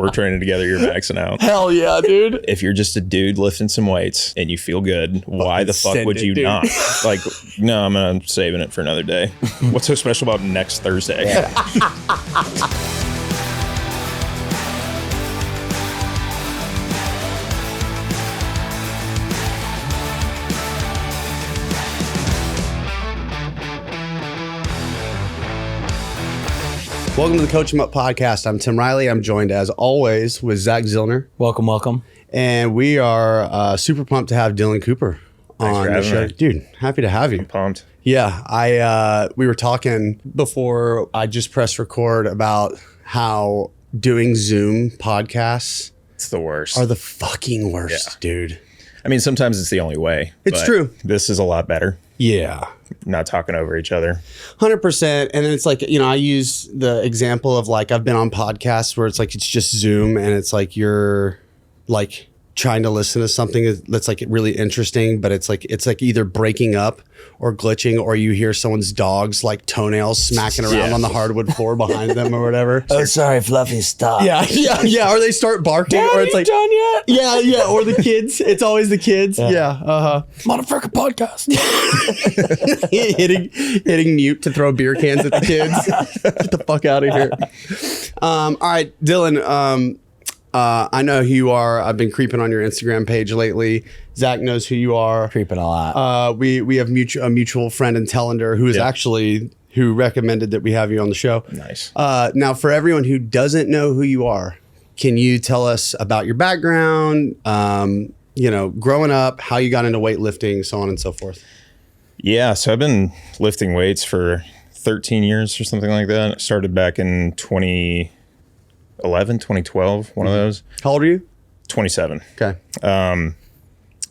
We're training together. You're maxing out. Hell yeah, dude. If you're just a dude lifting some weights and you feel good, why the fuck would you not? Like, no, I'm saving it for another day. What's so special about next Thursday? Welcome to the Coachemup podcast. I'm Tim Riley. I'm joined as always with Zach Zillner. Welcome, welcome. And we are super pumped to have Dylan Cooper on the show. Dude, happy to have you. I'm pumped. Yeah, we were talking before I just pressed record about how doing Zoom podcasts It's the worst. are the fucking worst, dude. I mean, sometimes it's the only way. It's but true. This is a lot better. Yeah. Not talking over each other. 100%. And it's like, you know, I use the example of like, I've been on podcasts where it's like, it's just Zoom and it's like, you're like trying to listen to something that's like really interesting, but it's like either breaking up or glitching, or you hear someone's dog's like toenails smacking around on the hardwood floor behind them or whatever. Oh, sorry, Fluffy, stop. Yeah. Or they start barking, Dad, or it's like, done yet? Yeah. Or the kids. It's always the kids. Yeah. Motherfucker podcast. hitting mute to throw beer cans at the kids. Get the fuck out of here. All right, Dylan. I know who you are. I've been creeping on your Instagram page lately. Zach knows who you are. Creeping a lot. We have a mutual friend in Telander who is actually who recommended that we have you on the show. Nice. Now, for everyone who doesn't know who you are, can you tell us about your background? You know, growing up, how you got into weightlifting, so on and so forth. Yeah, so I've been lifting weights for 13 years or something like that. I started back in 2012, one of those. How old are you? 27. Okay.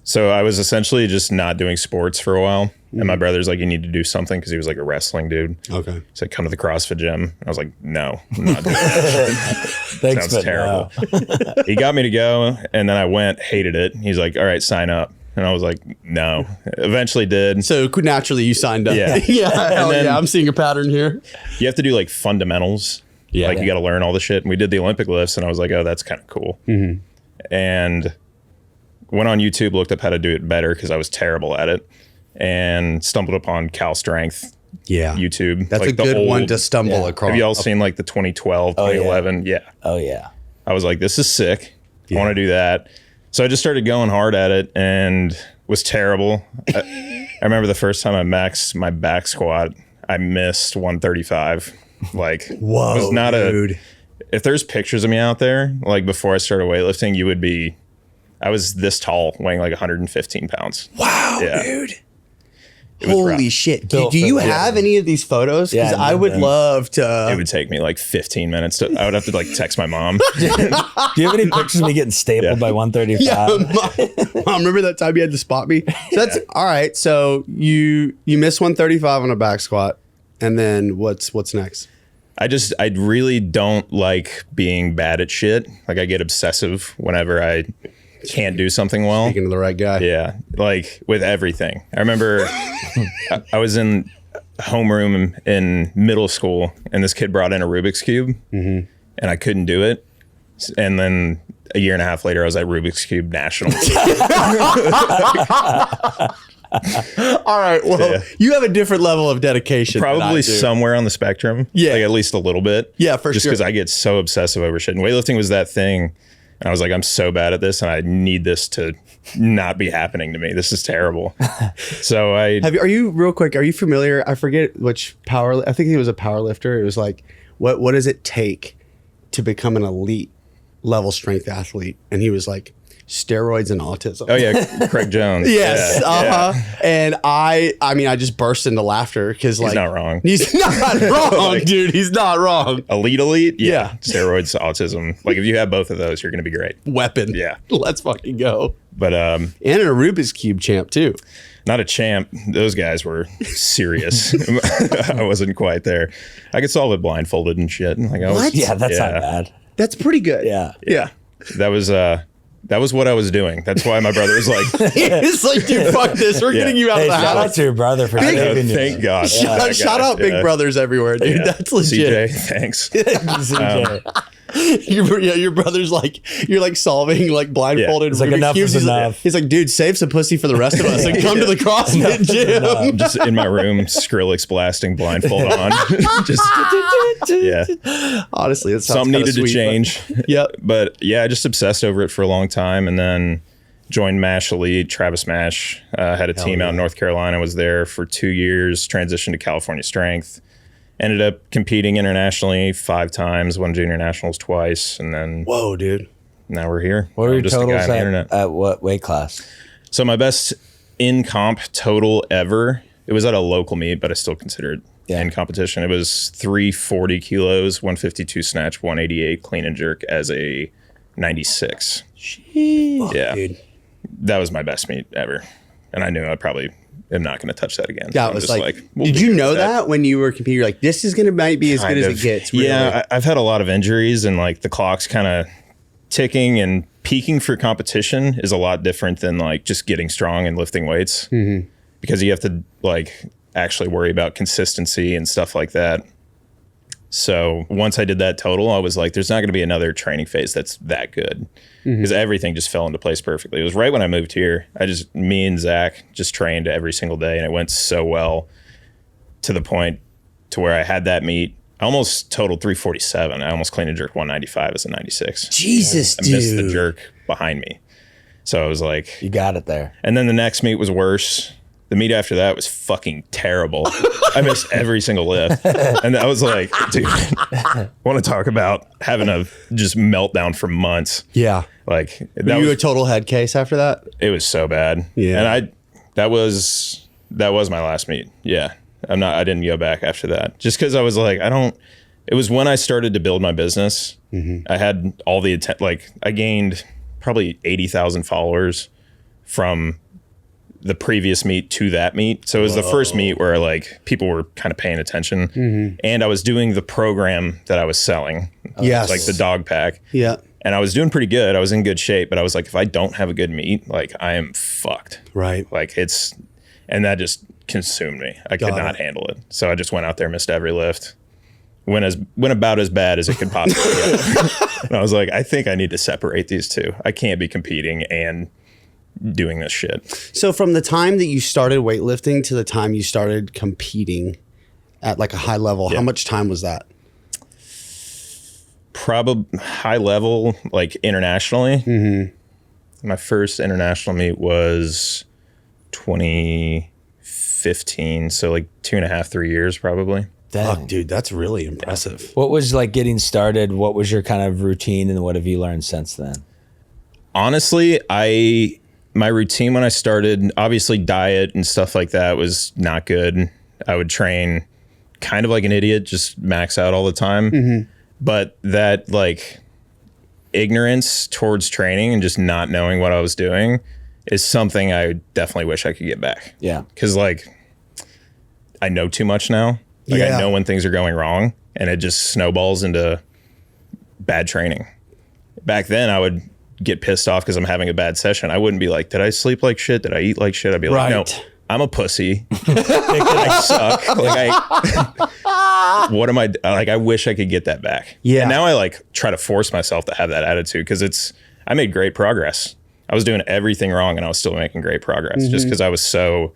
So I was essentially just not doing sports for a while. And my brother's like, you need to do something, because he was like a wrestling dude. Okay. So I come to the CrossFit gym. And I was like, no, I'm not doing that. Thanks, Sounds terrible. No. He got me to go, and then I went, hated it. He's like, all right, sign up. And I was like, no. Eventually did. So naturally you signed up. Yeah. Yeah, I'm seeing a pattern here. You have to do like fundamentals. Yeah. Like you got to learn all the shit. And we did the Olympic lifts, and I was like, oh, that's kind of cool. Mm-hmm. And went on YouTube, looked up how to do it better, because I was terrible at it, and stumbled upon Cal Strength. Yeah. YouTube. That's like a good one to stumble across. Have you all seen like the 2012, 2011? Yeah. Oh, yeah. I was like, this is sick. I want to do that. So I just started going hard at it and was terrible. I remember the first time I maxed my back squat, I missed 135. Like, whoa, was not dude. If there's pictures of me out there, like before I started weightlifting, you would be, I was this tall, weighing like 115 pounds. Wow, yeah. dude. It was Holy rough. shit. Do you have any of these photos? Because Yeah, I would love to. It would take me like 15 minutes to, I would have to like text my mom. Do you have any pictures of me getting stapled by 135? Yeah, mom, remember that time you had to spot me? So that's all right. So you missed 135 on a back squat, and then what's next? I really don't like being bad at shit. Like I get obsessive whenever I can't do something well. Speaking to the right guy. Yeah, like with everything. I remember I was in homeroom in middle school, and this kid brought in a Rubik's Cube, and I couldn't do it. And then a year and a half later, I was at Rubik's Cube Nationals. All right. Well, you have a different level of dedication. Probably somewhere on the spectrum. Yeah. Like at least a little bit. Yeah, for just sure. because I get so obsessive over shit. And weightlifting was that thing. And I was like, I'm so bad at this, and I need this to not be happening to me. This is terrible. So are you real quick? Are you familiar? I forget which I think he was a power lifter. It was like, what does it take to become an elite level strength athlete? And he was like, steroids and autism. Oh yeah, Craig Jones. Yes. Yeah. And I mean, I just burst into laughter because like he's not wrong. He's not wrong, Like, dude. He's not wrong. Elite. Yeah. Steroids, autism. Like if you have both of those, you're going to be great. Weapon. Yeah. Let's fucking go. But and a Rubik's Cube champ too. not a champ. Those guys were serious. I wasn't quite there. I could solve it blindfolded and shit. Like I was, What? Yeah, that's not bad. That's pretty good. Yeah. Yeah. That was what I was doing. That's why my brother was like, It's like, dude, fuck this. We're getting you out Hey, of the shout out house. to your brother for saving you. thank God. Shout out Big Brothers everywhere, dude. Yeah. That's legit. CJ, thanks. CJ. Your brother's like, you're like solving like blindfolded. It's like Rubik's enough cubes. is enough. He's like, dude, save some pussy for the rest of us and come to the CrossFit gym. I'm just in my room, Skrillex blasting, blindfold on. Just Honestly, that sounds something kinda needed sweet, to change. Yep. But yeah, I just obsessed over it for a long time, and then joined Mash Elite, Travis Mash. Had a team out in North Carolina, was there for 2 years, transitioned to California Strength. Ended up competing internationally 5 times, won junior nationals twice, and then Whoa, dude. now we're here. What were I'm your just a guy totals on the internet. at what weight class? So my best in comp total ever, it was at a local meet, but I still consider it in competition. It was 340 kilos, 152 snatch, 188 clean and jerk as a 96. Jeez. Yeah. Dude. That was my best meet ever. And I knew I probably am not going to touch that again. That I'm was just like we'll did be you good know with that when you were competing? You're like, this is going to might be as good as it gets. Really. Yeah, I've had a lot of injuries, and like the clock's kind of ticking, and peaking for competition is a lot different than like just getting strong and lifting weights, because you have to like actually worry about consistency and stuff like that. So once I did that total, I was like, there's not going to be another training phase that's that good, because everything just fell into place perfectly. It was right when I moved here. Me and Zach just trained every single day, and it went so well to the point to where I had that meet. I almost totaled 347. I almost clean and jerk 195 as a 96. Jesus, I dude. missed the jerk behind me. So I was like, You got it there. and then the next meet was worse. The meet after that was fucking terrible. I missed every single lift. And I was like, dude, I want to talk about having a just meltdown for months. Yeah. Like Were you a total head case after that? it was so bad. Yeah. And that was my last meet. Yeah. I didn't go back after that. Just because I was like, it was when I started to build my business. I had all the I gained probably 80,000 followers from the previous meet to that meet. So it was the first meet where like people were kind of paying attention, and I was doing the program that I was selling. Yes. Like the dog pack. Yeah. And I was doing pretty good. I was in good shape, but I was like, if I don't have a good meet, like I am fucked. Right. Like and that just consumed me. I could not handle it. So I just went out there, missed every lift. Went about as bad as it could possibly get. And I was like, I think I need to separate these two. I can't be competing and doing this shit. So from the time that you started weightlifting to the time you started competing at like a high level, how much time was that? Probably high level, like internationally. My first international meet was 2015. So like 2.5, 3 years probably. Dang. Fuck, dude, that's really impressive. What was like getting started? What was your kind of routine, and what have you learned since then? Honestly, my routine when I started, obviously diet and stuff like that was not good. I would train kind of like an idiot, just max out all the time. But that like ignorance towards training and just not knowing what I was doing is something I definitely wish I could get back. Yeah. Because like I know too much now. Like Yeah. I know when things are going wrong, and it just snowballs into bad training. Back then I would get pissed off because I'm having a bad session. I wouldn't be like, did I sleep like shit? Did I eat like shit? I'd be like, no, Right. I'm a pussy. I suck. What am I like? I wish I could get that back. Yeah. And now I like try to force myself to have that attitude, because I made great progress. I was doing everything wrong and I was still making great progress just because I was so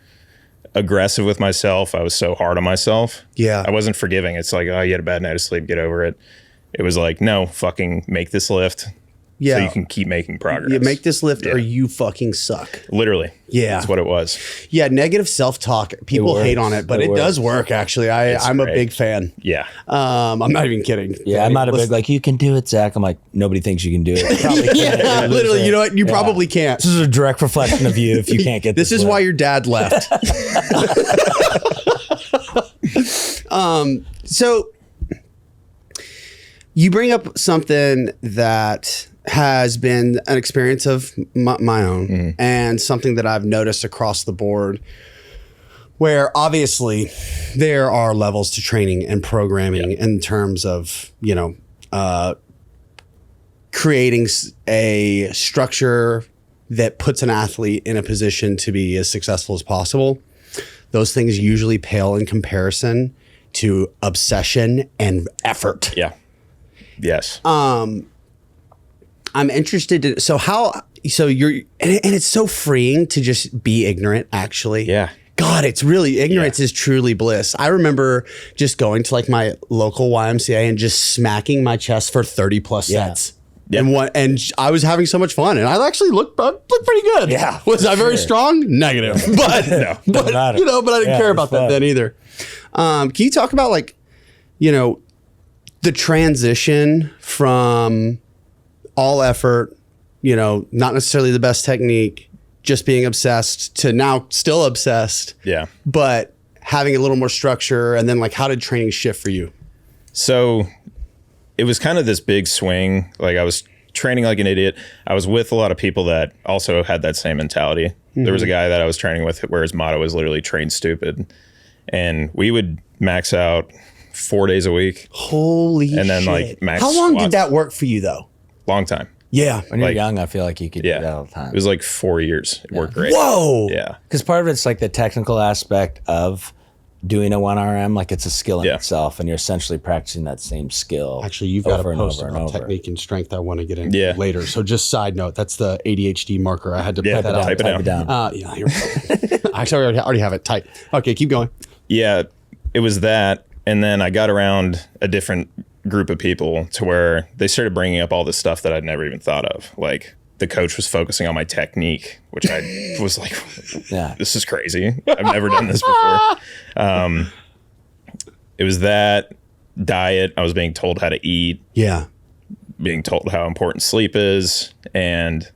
aggressive with myself. I was so hard on myself. Yeah. I wasn't forgiving. It's like, oh, you had a bad night of sleep, get over it. It was like, no, fucking make this lift. Yeah. So you can keep making progress. You make this lift Yeah. or you fucking suck. Literally. Yeah. That's what it was. Yeah, negative self-talk. People works. hate on it, but It it does works. work actually. I'm a great. big fan. Yeah. I'm not even kidding. Yeah, I'm not a big like, you can do it, Zach. I'm like, nobody thinks you can do it. Probably can't. Yeah, You're literally. losing. You know what? You Yeah. probably can't. This is a direct reflection of you if you can't get This is lift. why your dad left. So you bring up something that has been an experience of my own and something that I've noticed across the board, where obviously there are levels to training and programming in terms of, creating a structure that puts an athlete in a position to be as successful as possible. Those things usually pale in comparison to obsession and effort. Yeah. Yes. I'm interested in, so it's so freeing to just be ignorant, actually. Yeah. God, it's really, ignorance is truly bliss. I remember just going to like my local YMCA and just smacking my chest for 30 plus sets. Yep. And I was having so much fun, and I actually looked pretty good. Yeah, was I very strong? Negative, but No, but matter. but I didn't care about that fun. then either. Can you talk about like, the transition from all effort, not necessarily the best technique, just being obsessed, to now still obsessed, Yeah. but having a little more structure, and then like, how did training shift for you? So it was kind of this big swing. Like I was training like an idiot. I was with a lot of people that also had that same mentality. There was a guy that I was training with where his motto was literally train stupid. And we would max out 4 days a week. Holy shit. And then like max How long did squats. that work for you though? Long time. Yeah. When you're Like- young, I feel like you could do that all the time. It was like 4 years. It worked great. Whoa. Yeah. Because part of it's like the technical aspect of doing a 1RM, like it's a skill in Yeah. itself, and you're essentially practicing that same skill. Actually, you've got a over and post over and about over. technique and strength I want to get into Yeah. later. So just side note, that's the ADHD marker. I had to Yeah, put that out. type it down. Yeah, here we go. Actually, I already have it typed. Okay, keep going. Yeah, it was that. And then I got around a different group of people to where they started bringing up all this stuff that I'd never even thought of. Like the coach was focusing on my technique, which I was like, Yeah. this is crazy. I've never done this before. It was that diet. I was being told how to eat, Yeah. being told how important sleep is. And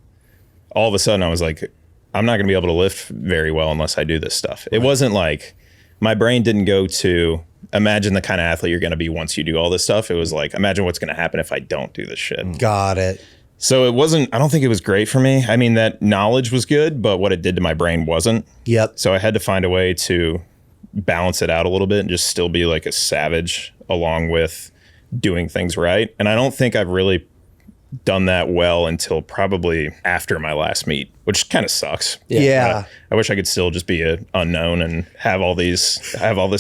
all of a sudden I was like, I'm not going to be able to lift very well unless I do this stuff. It wasn't like my brain didn't go to imagine the kind of athlete you're going to be once you do all this stuff. It was like, imagine what's going to happen if I don't do this shit. Got it. So it wasn't, I don't think it was great for me. I mean, that knowledge was good, but what it did to my brain wasn't. Yep. So I had to find a way to balance it out a little bit and just still be like a savage along with doing things right. And I don't think I've really done that well until probably after my last meet, which kind of sucks. Yeah. I wish I could still just be an unknown and have all this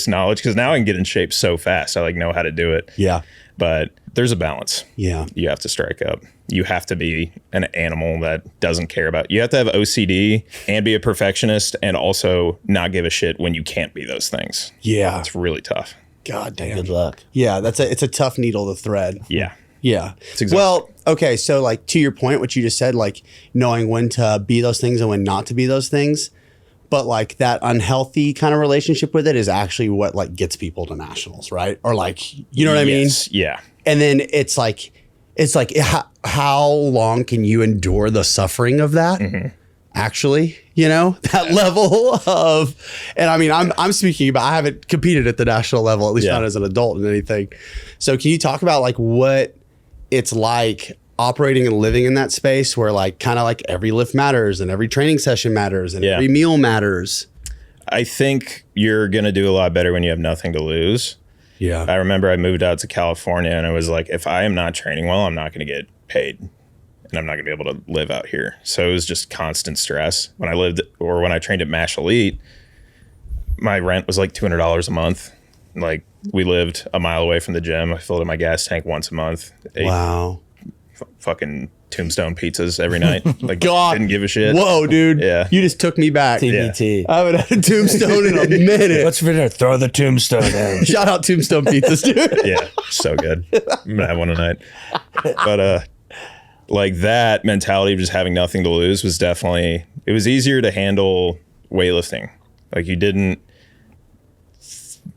knowledge, because now I can get in shape so fast. I like know how to do it. Yeah. But there's a balance. Yeah. You have to strike up. You have to be an animal that doesn't care about. You have to have OCD and be a perfectionist and also not give a shit when you can't be those things. Yeah. It's really tough. God damn. Good luck. Yeah, it's a tough needle to thread. Yeah. Yeah. exactly- Well, okay. So like to your point, what you just said, like knowing when to be those things and when not to be those things, but like that unhealthy kind of relationship with it is actually what like gets people to nationals, right? Or like, you know what I mean? Yes. Yeah. And then it's like how long can you endure the suffering of that? Actually, that level of, and I mean, I'm speaking about, I haven't competed at the national level, at least Yeah. not as an adult in anything. So can you talk about like what it's like operating and living in that space where like kind of like every lift matters and every training session matters and Yeah. every meal matters? I think you're going to do a lot better when you have nothing to lose. Yeah. I remember I moved out to California and I was like, if I am not training well, I'm not going to get paid and I'm not going to be able to live out here. So it was just constant stress. When I trained at MASH Elite, my rent was like $200 a month. Like we lived a mile away from the gym. I filled up my gas tank once a month. Ate Wow. fucking Tombstone pizzas every night. Like God. didn't give a shit. Whoa, dude. Yeah. You just took me back. TBT. I haven't had a Tombstone in a minute. What's for dinner? Throw the tombstone in. Shout out Tombstone Pizzas, dude. Yeah, so good. I'm gonna have one tonight. But like that mentality of just having nothing to lose was definitely, it was easier to handle weightlifting. Like you didn't,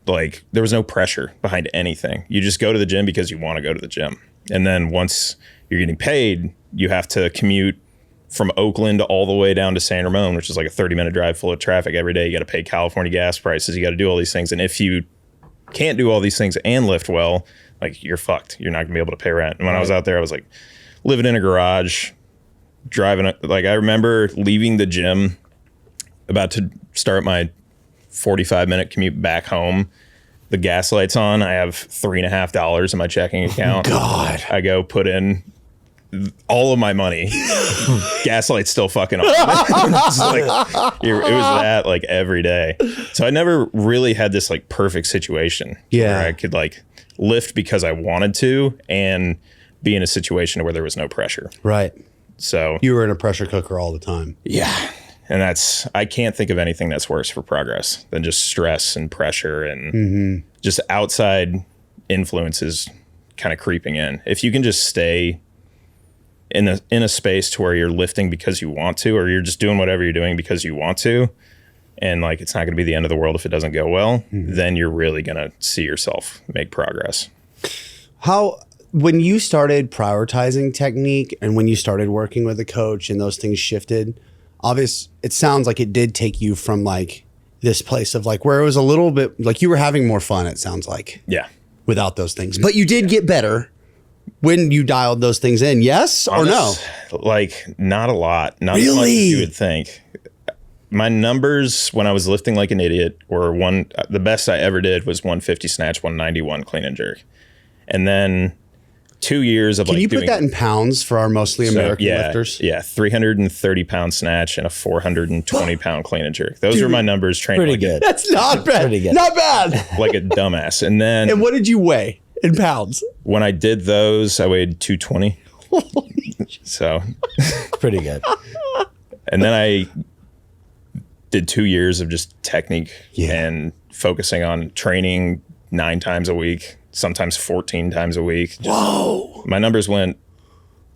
like there was no pressure behind anything. You just go to the gym because you want to go to the gym. And then once you're getting paid, you have to commute from Oakland all the way down to San Ramon, which is like a 30-minute drive full of traffic every day. You got to pay California gas prices. You got to do all these things. And if you can't do all these things and lift well, like you're fucked. You're not gonna be able to pay rent. And when I was out there, I was like living in a garage, driving. Like I remember leaving the gym, about to start my 45-minute commute back home. The gas light's on. I have $3.50 in my checking account. God. I go put in all of my money. Gaslight's still fucking on. It's like, it was that like every day. So I never really had this like perfect situation Yeah. where I could like lift because I wanted to and be in a situation where there was no pressure. Right. So You were in a pressure cooker all the time. yeah. And I can't think of anything that's worse for progress than just stress and pressure and just outside influences kind of creeping in. If you can just stay in a space to where you're lifting because you want to, or you're just doing whatever you're doing because you want to, and like it's not going to be the end of the world if it doesn't go well, then you're really going to see yourself make progress. When you started prioritizing technique and when you started working with a coach and those things shifted, it sounds like it did take you from like this place of like where it was a little bit like you were having more fun, it sounds like. Yeah. Without those things. But you did get better when you dialed those things in, yes or no? Like not a lot. Not really? As much as you would think. My numbers when I was lifting like an idiot were the best I ever did was 150 snatch, 191 clean and jerk. And then 2 years of Can you put that in pounds for our mostly American lifters? Yeah, 330 pound snatch and a 420 pound clean and jerk. Those are my numbers training. Pretty like good. That's not bad. Pretty good. Not bad. like a dumbass. And then And what did you weigh in pounds? when I did those, I weighed 220. So Pretty good. and then I did 2 years of just technique and focusing on training 9 times a week, sometimes 14 times a week. Whoa. My numbers went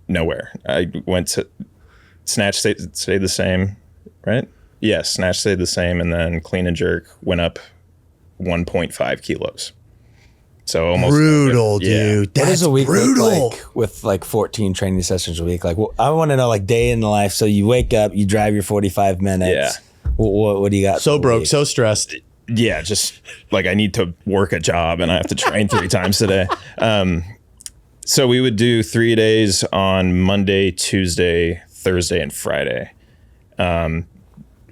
nowhere. I went to snatch stayed the same, right? Yes, snatch stayed the same, and then clean and jerk went up 1.5 kilos. So almost brutal, yeah. dude. What That's does a week brutal. look like with like 14 training sessions a week? Like, I want to know like day in the life. So you wake up, you drive your 45 minutes. Yeah. What do you got? So for the broke, week? so stressed. Yeah, just like I need to work a job and I have to train 3 times a day. So we would do 3 days on Monday, Tuesday, Thursday, and Friday.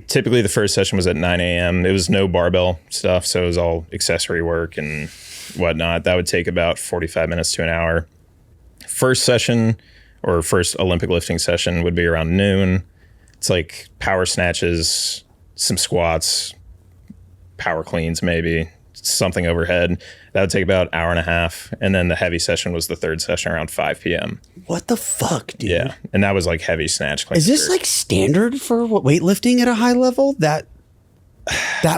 Typically the first session was at 9 a.m. It was no barbell stuff, so it was all accessory work and whatnot. That would take about 45 minutes to an hour. First session or first Olympic lifting session would be around noon. It's like power snatches, some squats, power cleans, maybe something overhead. That would take about an hour and a half. And then the heavy session was the third session around 5 p.m. What the fuck, dude? Yeah. And that was like heavy snatch. Is this like standard for weightlifting at a high level? That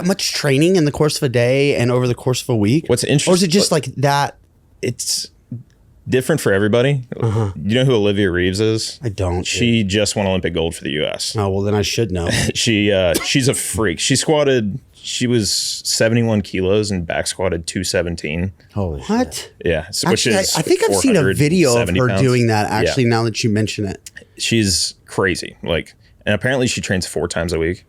much training in the course of a day and over the course of a week? What's interesting? Or is it just like that? It's different for everybody. You know who Olivia Reeves is? I don't. She just won Olympic gold for the U.S. Oh, well, then I should know. She's a freak. She was 71 kilos and back squatted 217. Holy shit. What? Yeah. Which Actually, is I think I've seen a video of 470 her pounds. doing that, actually, Yeah. now that you mention it. She's crazy. Like, and apparently she trains 4 times a week.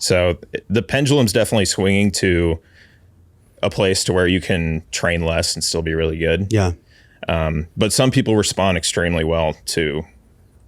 So the pendulum's definitely swinging to a place to where you can train less and still be really good. Yeah. But some people respond extremely well to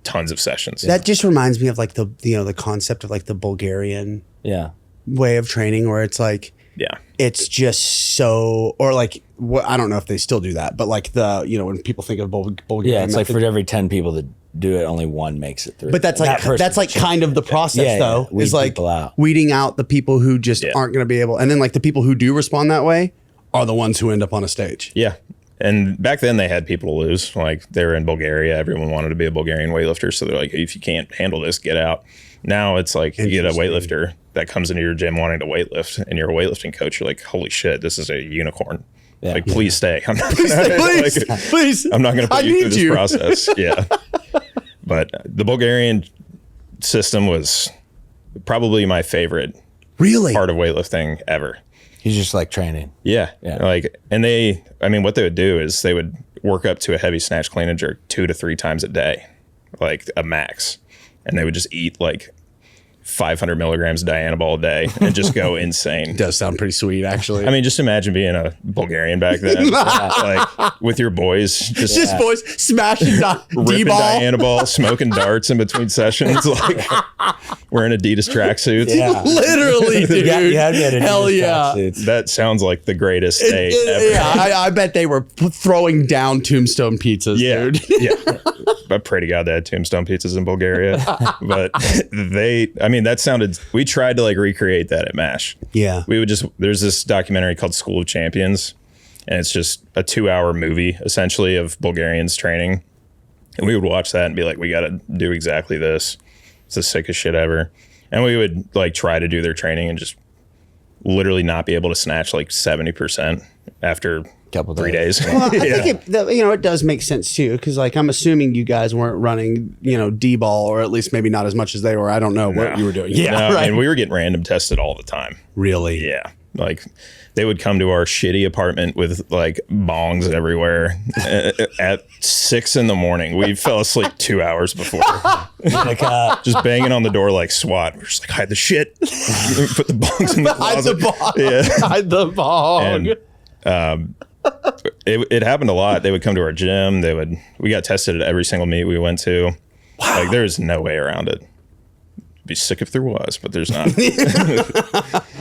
tons of sessions. That just reminds me of like the concept of like the Bulgarian Yeah. way of training where it's like, Yeah. it's just so, or like, I don't know if they still do that, but like when people think of Bulgarian. Yeah. It's like method- for every 10 people that do it, only one makes it through. But that's like kind of the process, Yeah, though. weed Is like people out. weeding out the people who just aren't going to be able, and then like the people who do respond that way are the ones who end up on a stage. Yeah. And back then they had people to lose. Like they were in Bulgaria. Everyone wanted to be a Bulgarian weightlifter. So they're like, if you can't handle this, get out. Now it's like you get a weightlifter that comes into your gym wanting to weightlift and you're a weightlifting coach. You're like, holy shit, this is a unicorn. Yeah. Like, please stay. I'm not Please. I'm not going to put you through this you. process. Yeah. But the Bulgarian system was probably my favorite Really? part of weightlifting ever. He's just like training. Yeah. Yeah. Like, and what they would do is they would work up to a heavy snatch, clean and jerk 2 to 3 times a day, like a max. And they would just eat like 500 milligrams of Dianabol a day and just go insane. Does sound pretty sweet, actually. I mean, just imagine being a Bulgarian back then, like with your boys, just boys smashing ripping D-ball. Dianabol, smoking darts in between sessions, like wearing Adidas tracksuits. Yeah. Literally, dude. You had me at a Hell yeah. That sounds like the greatest day ever. Yeah, I bet they were throwing down Tombstone pizzas, Yeah, dude. yeah. I pray to God they had Tombstone pizzas in Bulgaria, but we tried to like recreate that at MASH. Yeah. There's this documentary called School of Champions, and it's just a 2-hour movie essentially of Bulgarians training. And we would watch that and be like, we got to do exactly this. It's the sickest shit ever. And we would like try to do their training and just literally not be able to snatch like 70% after Couple 3 days. Well, I think it does make sense too, because like I'm assuming you guys weren't running, D-ball, or at least maybe not as much as they were. I don't know what you were doing. Yeah, No, right. and we were getting random tested all the time. Really? Yeah. Like they would come to our shitty apartment with like bongs everywhere at 6 a.m. We fell asleep 2 hours before. Like, Just banging on the door like SWAT. We're just like, hide the shit. Put the bongs in the Hide the closet. bong. Yeah. Hide the bong. And it happened a lot. They would come to our gym. We got tested at every single meet we went to. Wow. Like there's no way around it. Be sick if there was, but there's not.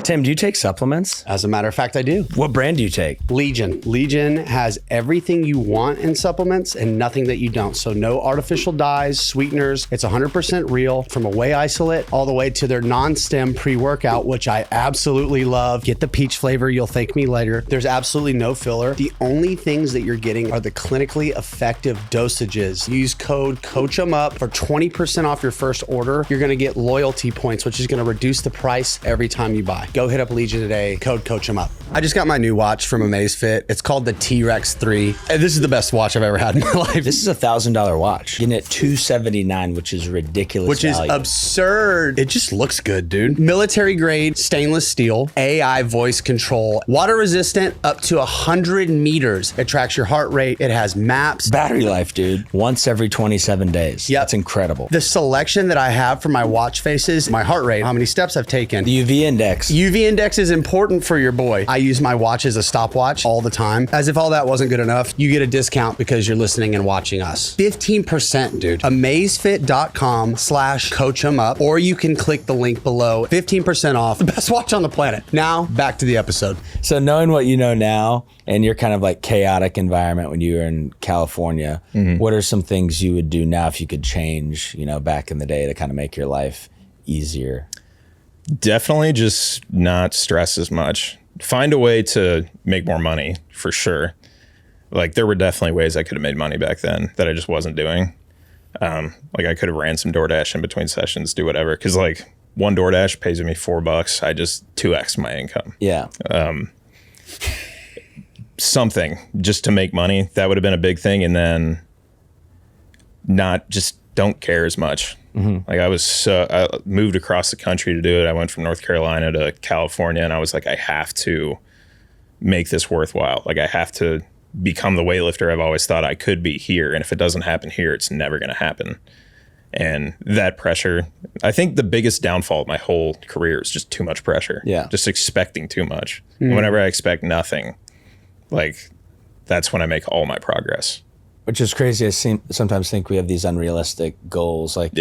Tim, do you take supplements? As a matter of fact, I do. What brand do you take? Legion. Legion has everything you want in supplements and nothing that you don't. So no artificial dyes, sweeteners. It's 100% real, from a whey isolate all the way to their non-stem pre-workout, which I absolutely love. Get the peach flavor. You'll thank me later. There's absolutely no filler. The only things that you're getting are the clinically effective dosages. Use code coachemup for 20% off your first order. You're going to get loyalty points, which is going to reduce the price every time you buy. Go hit up Legion today, code coachemup. I just got my new watch from Amazfit. It's called the T-Rex 3. And this is the best watch I've ever had in my life. This is $1,000 watch. Getting it $279, which is ridiculous. Which is value. absurd. It just looks good, dude. Military grade stainless steel, AI voice control, water resistant up to 100 meters. It tracks your heart rate. It has maps. Battery life, dude. Once every 27 days. Yep. That's incredible. The selection that I have for my watch faces, my heart rate, how many steps I've taken. The UV index. UV index is important for your boy. I use my watch as a stopwatch all the time. As if all that wasn't good enough, you get a discount because you're listening and watching us. 15%, dude. Amazfit.com/coachemup, or you can click the link below. 15% off. The best watch on the planet. Now, back to the episode. So knowing what you know now and your kind of like chaotic environment when you were in California, what are some things you would do now if you could change, back in the day to kind of make your life easier? Definitely just not stress as much. Find a way to make more money for sure. Like there were definitely ways I could have made money back then that I just wasn't doing. Like I could have ran some DoorDash in between sessions, do whatever. Cause like one DoorDash pays me $4. I just 2x my income. Yeah. Something just to make money. That would have been a big thing. And then don't care as much. Like I moved across the country to do it. I went from North Carolina to California and I was like, I have to make this worthwhile. Like I have to become the weightlifter I've always thought I could be here. And if it doesn't happen here, it's never going to happen. And that pressure, I think the biggest downfall of my whole career is just too much pressure. Yeah. Just expecting too much. And whenever I expect nothing, like that's when I make all my progress. Which is crazy. I sometimes think we have these unrealistic goals. Like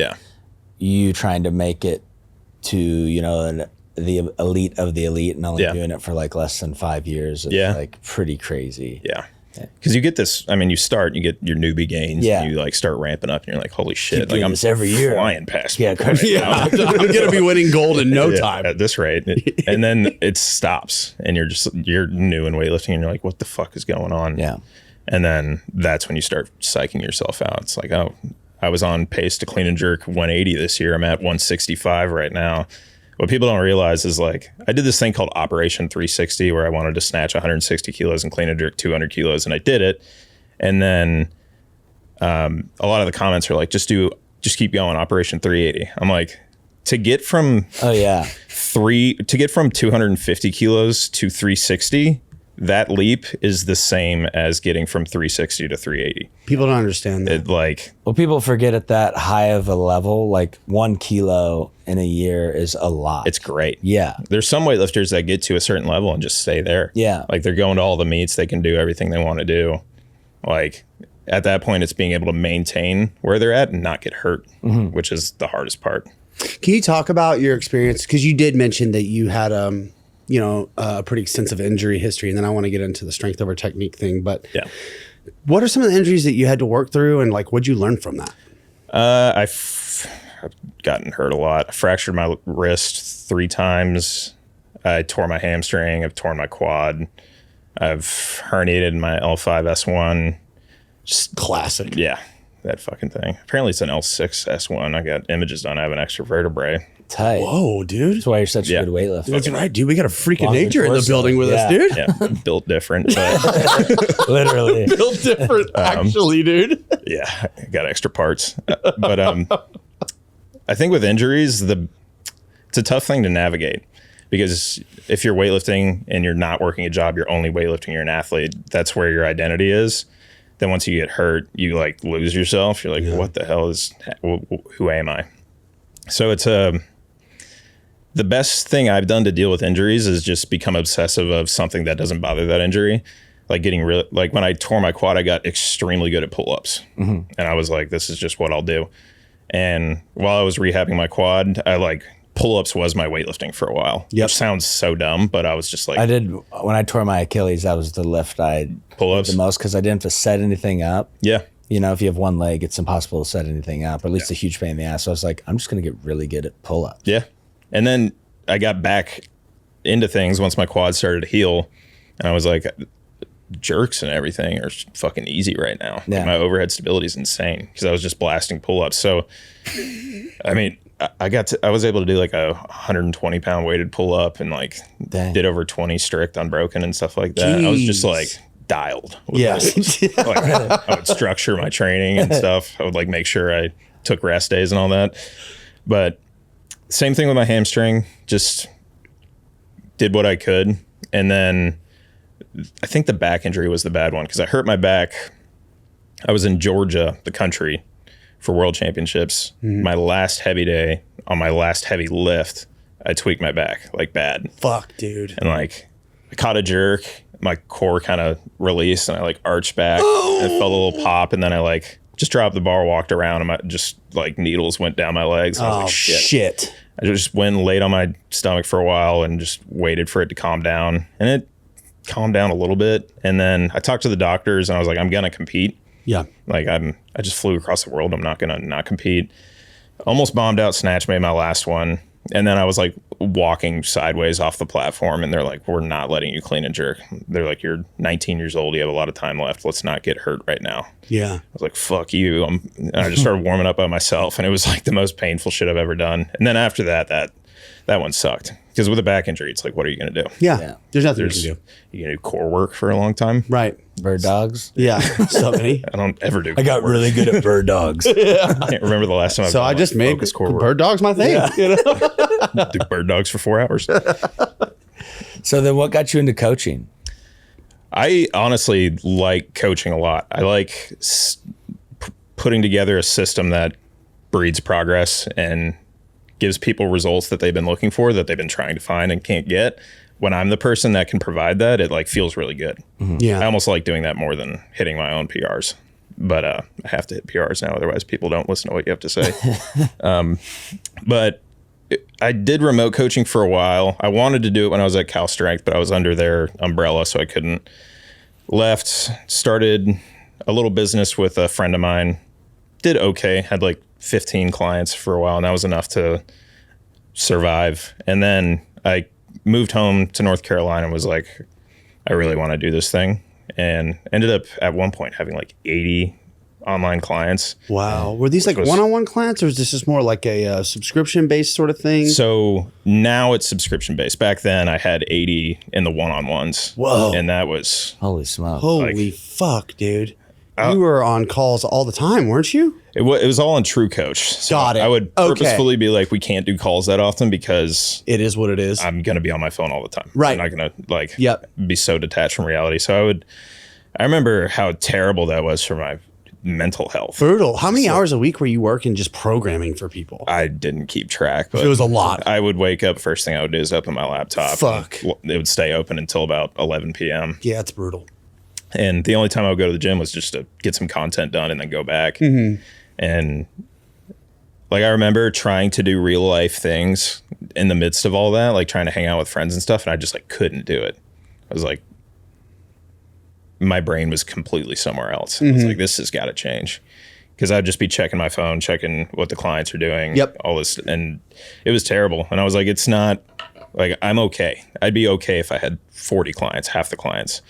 you trying to make it to, the elite of the elite and only doing it for like less than 5 years. It's like pretty crazy. Yeah. Because you get this, you start, you get your newbie gains, and you like start ramping up and you're like, holy shit, like I'm this every year. flying past. Yeah, I'm going to be winning gold in no time. At this rate. And then it stops and you're new in weightlifting and you're like, what the fuck is going on? Yeah. And then that's when you start psyching yourself out. It's like, oh, I was on pace to clean and jerk 180 this year. I'm at 165 right now. What people don't realize is like, I did this thing called Operation 360 where I wanted to snatch 160 kilos and clean and jerk 200 kilos. And I did it. And then a lot of the comments are like, just keep going, Operation 380. I'm like, to get from 250 kilos to 360, that leap is the same as getting from 360 to 380. People don't understand that. Well, people forget at that high of a level, like 1 kilo in a year is a lot. It's great. Yeah. There's some weightlifters that get to a certain level and just stay there. Yeah. Like they're going to all the meets. They can do everything they want to do. Like at that point, it's being able to maintain where they're at and not get hurt, which is the hardest part. Can you talk about your experience? Because you did mention that you had a pretty extensive injury history, and then I want to get into the strength over technique thing. But what are some of the injuries that you had to work through, and like, what'd you learn from that? I've gotten hurt a lot. I fractured my wrist 3 times. I tore my hamstring. I've torn my quad. I've herniated my L5 S1. Just classic. Yeah. that fucking thing. Apparently it's an L6S1. I got images done. I have an extra vertebrae. Tight. Whoa, dude. That's why you're such a good weightlifter. That's right, dude. We got a freak of nature in the torso. building with us, dude. Yeah, built different, but Literally. Built different, actually, dude. yeah, I got extra parts. But I think with injuries, it's a tough thing to navigate, because if you're weightlifting and you're not working a job, you're only weightlifting, you're an athlete, that's where your identity is. Then once you get hurt, you like lose yourself. You're like, what the hell who am I? So it's the best thing I've done to deal with injuries is just become obsessive of something that doesn't bother that injury. Like like when I tore my quad, I got extremely good at pull-ups. And I was like, this is just what I'll do. And while I was rehabbing my quad, pull-ups was my weightlifting for a while. Which sounds so dumb, but I was just like... when I tore my Achilles, that was the lift I pull-ups did the most, because I didn't have to set anything up. Yeah. You know, if you have one leg, it's impossible to set anything up, or at least a huge pain in the ass. So I was like, I'm just going to get really good at pull-ups. Yeah. And then I got back into things once my quad started to heal, and I was like, jerks and everything are fucking easy right now. Yeah. My overhead stability is insane because I was just blasting pull-ups. So, I mean... I was able to do like a 120 pound weighted pull up and like did over 20 strict unbroken and stuff like that. I was just like dialed. I would structure my training and stuff. I would like make sure I took rest days and all that. But same thing with my hamstring, just did what I could. And then I think the back injury was the bad one because I hurt my back. I was in Georgia, the country, for world championships. My last heavy day on my last heavy lift, I tweaked my back like bad. Fuck, dude. And like I caught a jerk, my core kind of released and I like arched back and felt a little pop, and then I like just dropped the bar, walked around, and my just like needles went down my legs. And I was like, shit. I just went and laid on my stomach for a while and just waited for it to calm down. And it calmed down a little bit. And then I talked to the doctors and I was like, I'm gonna compete. Yeah. Like I just flew across the world. I'm not going to not compete. Almost bombed out snatch, made my last one. And then I was like walking sideways off the platform and they're like, we're not letting you clean and jerk. They're like, you're 19 years old. You have a lot of time left. Let's not get hurt right now. Yeah. I was like, fuck you. And I just started warming up by myself. And it was like the most painful shit I've ever done. And then after that one sucked. Because with a back injury, it's like, what are you going to do? Yeah. There's nothing you can do. You can do core work for a long time. Right. Bird dogs. Yeah. So many. I don't ever do. I got really good at bird dogs. I can't remember the last time. I just made core work. bird dogs my thing. Yeah. You know? Do bird dogs for 4 hours. So then what got you into coaching? I honestly like coaching a lot. I like putting together a system that breeds progress and gives people results that they've been looking for, that they've been trying to find and can't get. When I'm the person that can provide that, it like feels really good. Yeah. I almost like doing that more than hitting my own PRs. But I have to hit PRs now, otherwise people don't listen to what you have to say. But I did remote coaching for a while. I wanted to do it when I was at Cal Strength, but I was under their umbrella, so I couldn't. Left, started a little business with a friend of mine. Did okay, had like 15 clients for a while, and that was enough to survive. And then I moved home to North Carolina and was like, I really want to do this thing. And ended up at one point having like 80 online clients. Wow. Were these like one-on-one clients, or is this just more like a subscription-based sort of thing? So now it's subscription-based. Back then I had 80 in the one-on-ones. Whoa. And that was... Holy smoke. Holy fuck, dude. You were on calls all the time, weren't you? It was all on True Coach. So Got it. I would purposefully be like, we can't do calls that often because it is what it is. I'm going to be on my phone all the time. Right. I'm not going to be so detached from reality. So I remember how terrible that was for my mental health. Brutal. How many hours a week were you working just programming for people? I didn't keep track, but it was a lot. I would wake up, first thing I would do is open my laptop. Fuck. It would stay open until about 11 p.m. Yeah, it's brutal. And the only time I would go to the gym was just to get some content done and then go back. And like, I remember trying to do real life things in the midst of all that, like trying to hang out with friends and stuff. And I just like couldn't do it. I was like, my brain was completely somewhere else. I was like, this has got to change. Because I'd just be checking my phone, checking what the clients are doing, all this. And it was terrible. And I was like, it's not like, I'm okay. I'd be okay if I had 40 clients, half the clients.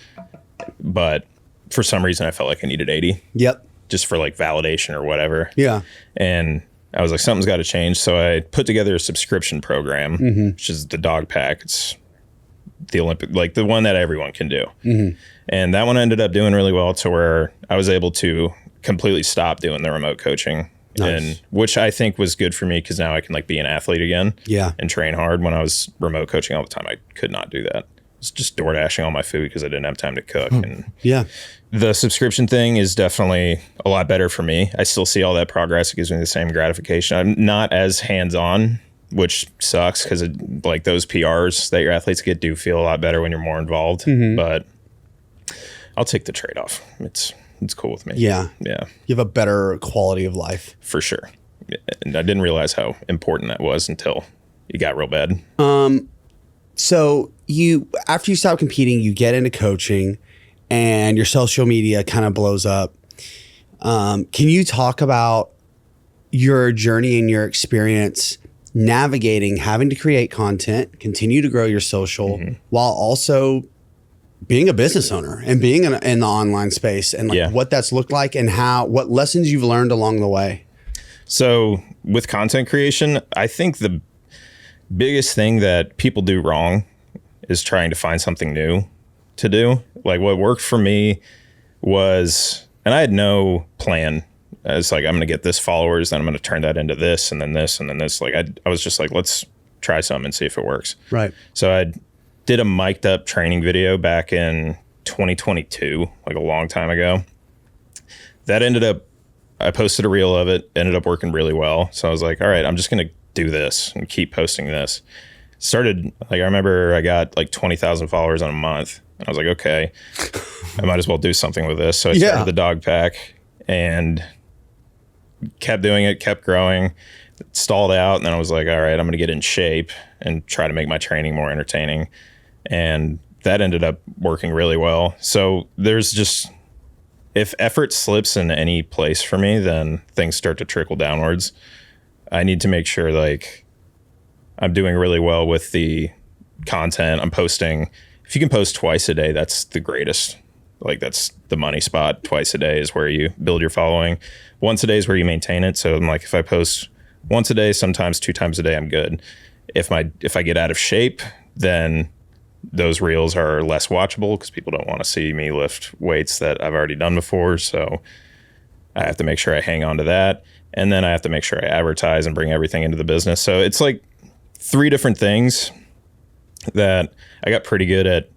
But for some reason, I felt like I needed 80. Yep. just for like validation or whatever. Yeah. And I was like, something's got to change. So I put together a subscription program, which is the dog pack. It's the Olympic, like the one that everyone can do. And that one ended up doing really well to where I was able to completely stop doing the remote coaching. Nice. And which I think was good for me because now I can like be an athlete again. Yeah. And train hard. When I was remote coaching all the time, I could not do that. I was just door dashing all my food because I didn't have time to cook. And Yeah. the subscription thing is definitely a lot better for me. I still see all that progress. It gives me the same gratification. I'm not as hands-on, which sucks because like those PRs that your athletes get do feel a lot better when you're more involved. But I'll take the trade-off. It's cool with me. Yeah. Yeah. You have a better quality of life. For sure. And I didn't realize how important that was until it got real bad. So after you stop competing, you get into coaching and your social media kind of blows up. Can you talk about your journey and your experience navigating having to create content, continue to grow your social while also being a business owner and being in the online space and like what that's looked like and what lessons you've learned along the way? So with content creation, I think the biggest thing that people do wrong is trying to find something new to do. Like what worked for me was, and I had no plan. It's like, I'm going to get this followers, then I'm going to turn that into this and then this and then this. Like I was just like, let's try something and see if it works. Right. So I did a mic'd up training video back in 2022, like a long time ago. That I posted a reel of it, ended up working really well. So I was like, all right, I'm just going to do this and keep posting this. Started, like, I remember I got like 20,000 followers in a month. And I was like, okay, I might as well do something with this. So I started the dog pack and kept doing it, kept growing, stalled out. And then I was like, all right, I'm going to get in shape and try to make my training more entertaining. And that ended up working really well. So there's just, if effort slips in any place for me, then things start to trickle downwards. I need to make sure like I'm doing really well with the content I'm posting. If you can post twice a day, that's the greatest. Like that's the money spot. Twice a day is where you build your following. Once a day is where you maintain it. So I'm like, if I post once a day, sometimes 2 times a day, I'm good. If I get out of shape, then those reels are less watchable because people don't want to see me lift weights that I've already done before. So I have to make sure I hang on to that. And then I have to make sure I advertise and bring everything into the business. So it's like 3 different things that I got pretty good at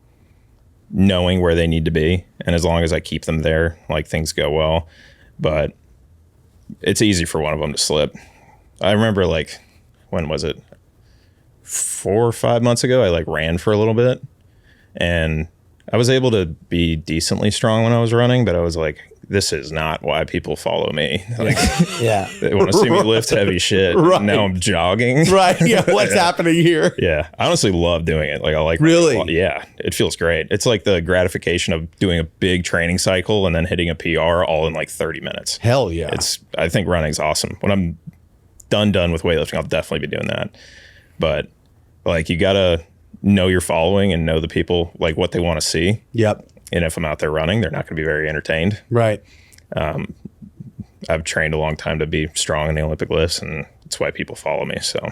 knowing where they need to be. And as long as I keep them there, like things go well. But it's easy for one of them to slip. I remember like, when was it? 4 or 5 months ago, I like ran for a little bit and I was able to be decently strong when I was running, but I was like, this is not why people follow me. Like, they want to see me lift heavy shit. Right. Now I'm jogging. Right. Yeah. What's happening here? Yeah. I honestly love doing it. Like I like, really? Yeah. It feels great. It's like the gratification of doing a big training cycle and then hitting a PR all in like 30 minutes. Hell yeah. I think running's awesome. When I'm done with weightlifting, I'll definitely be doing that. But like, you gotta know your following and know the people, like what they want to see. Yep. And if I'm out there running, they're not going to be very entertained. Right. I've trained a long time to be strong in the Olympic lifts, and that's why people follow me. So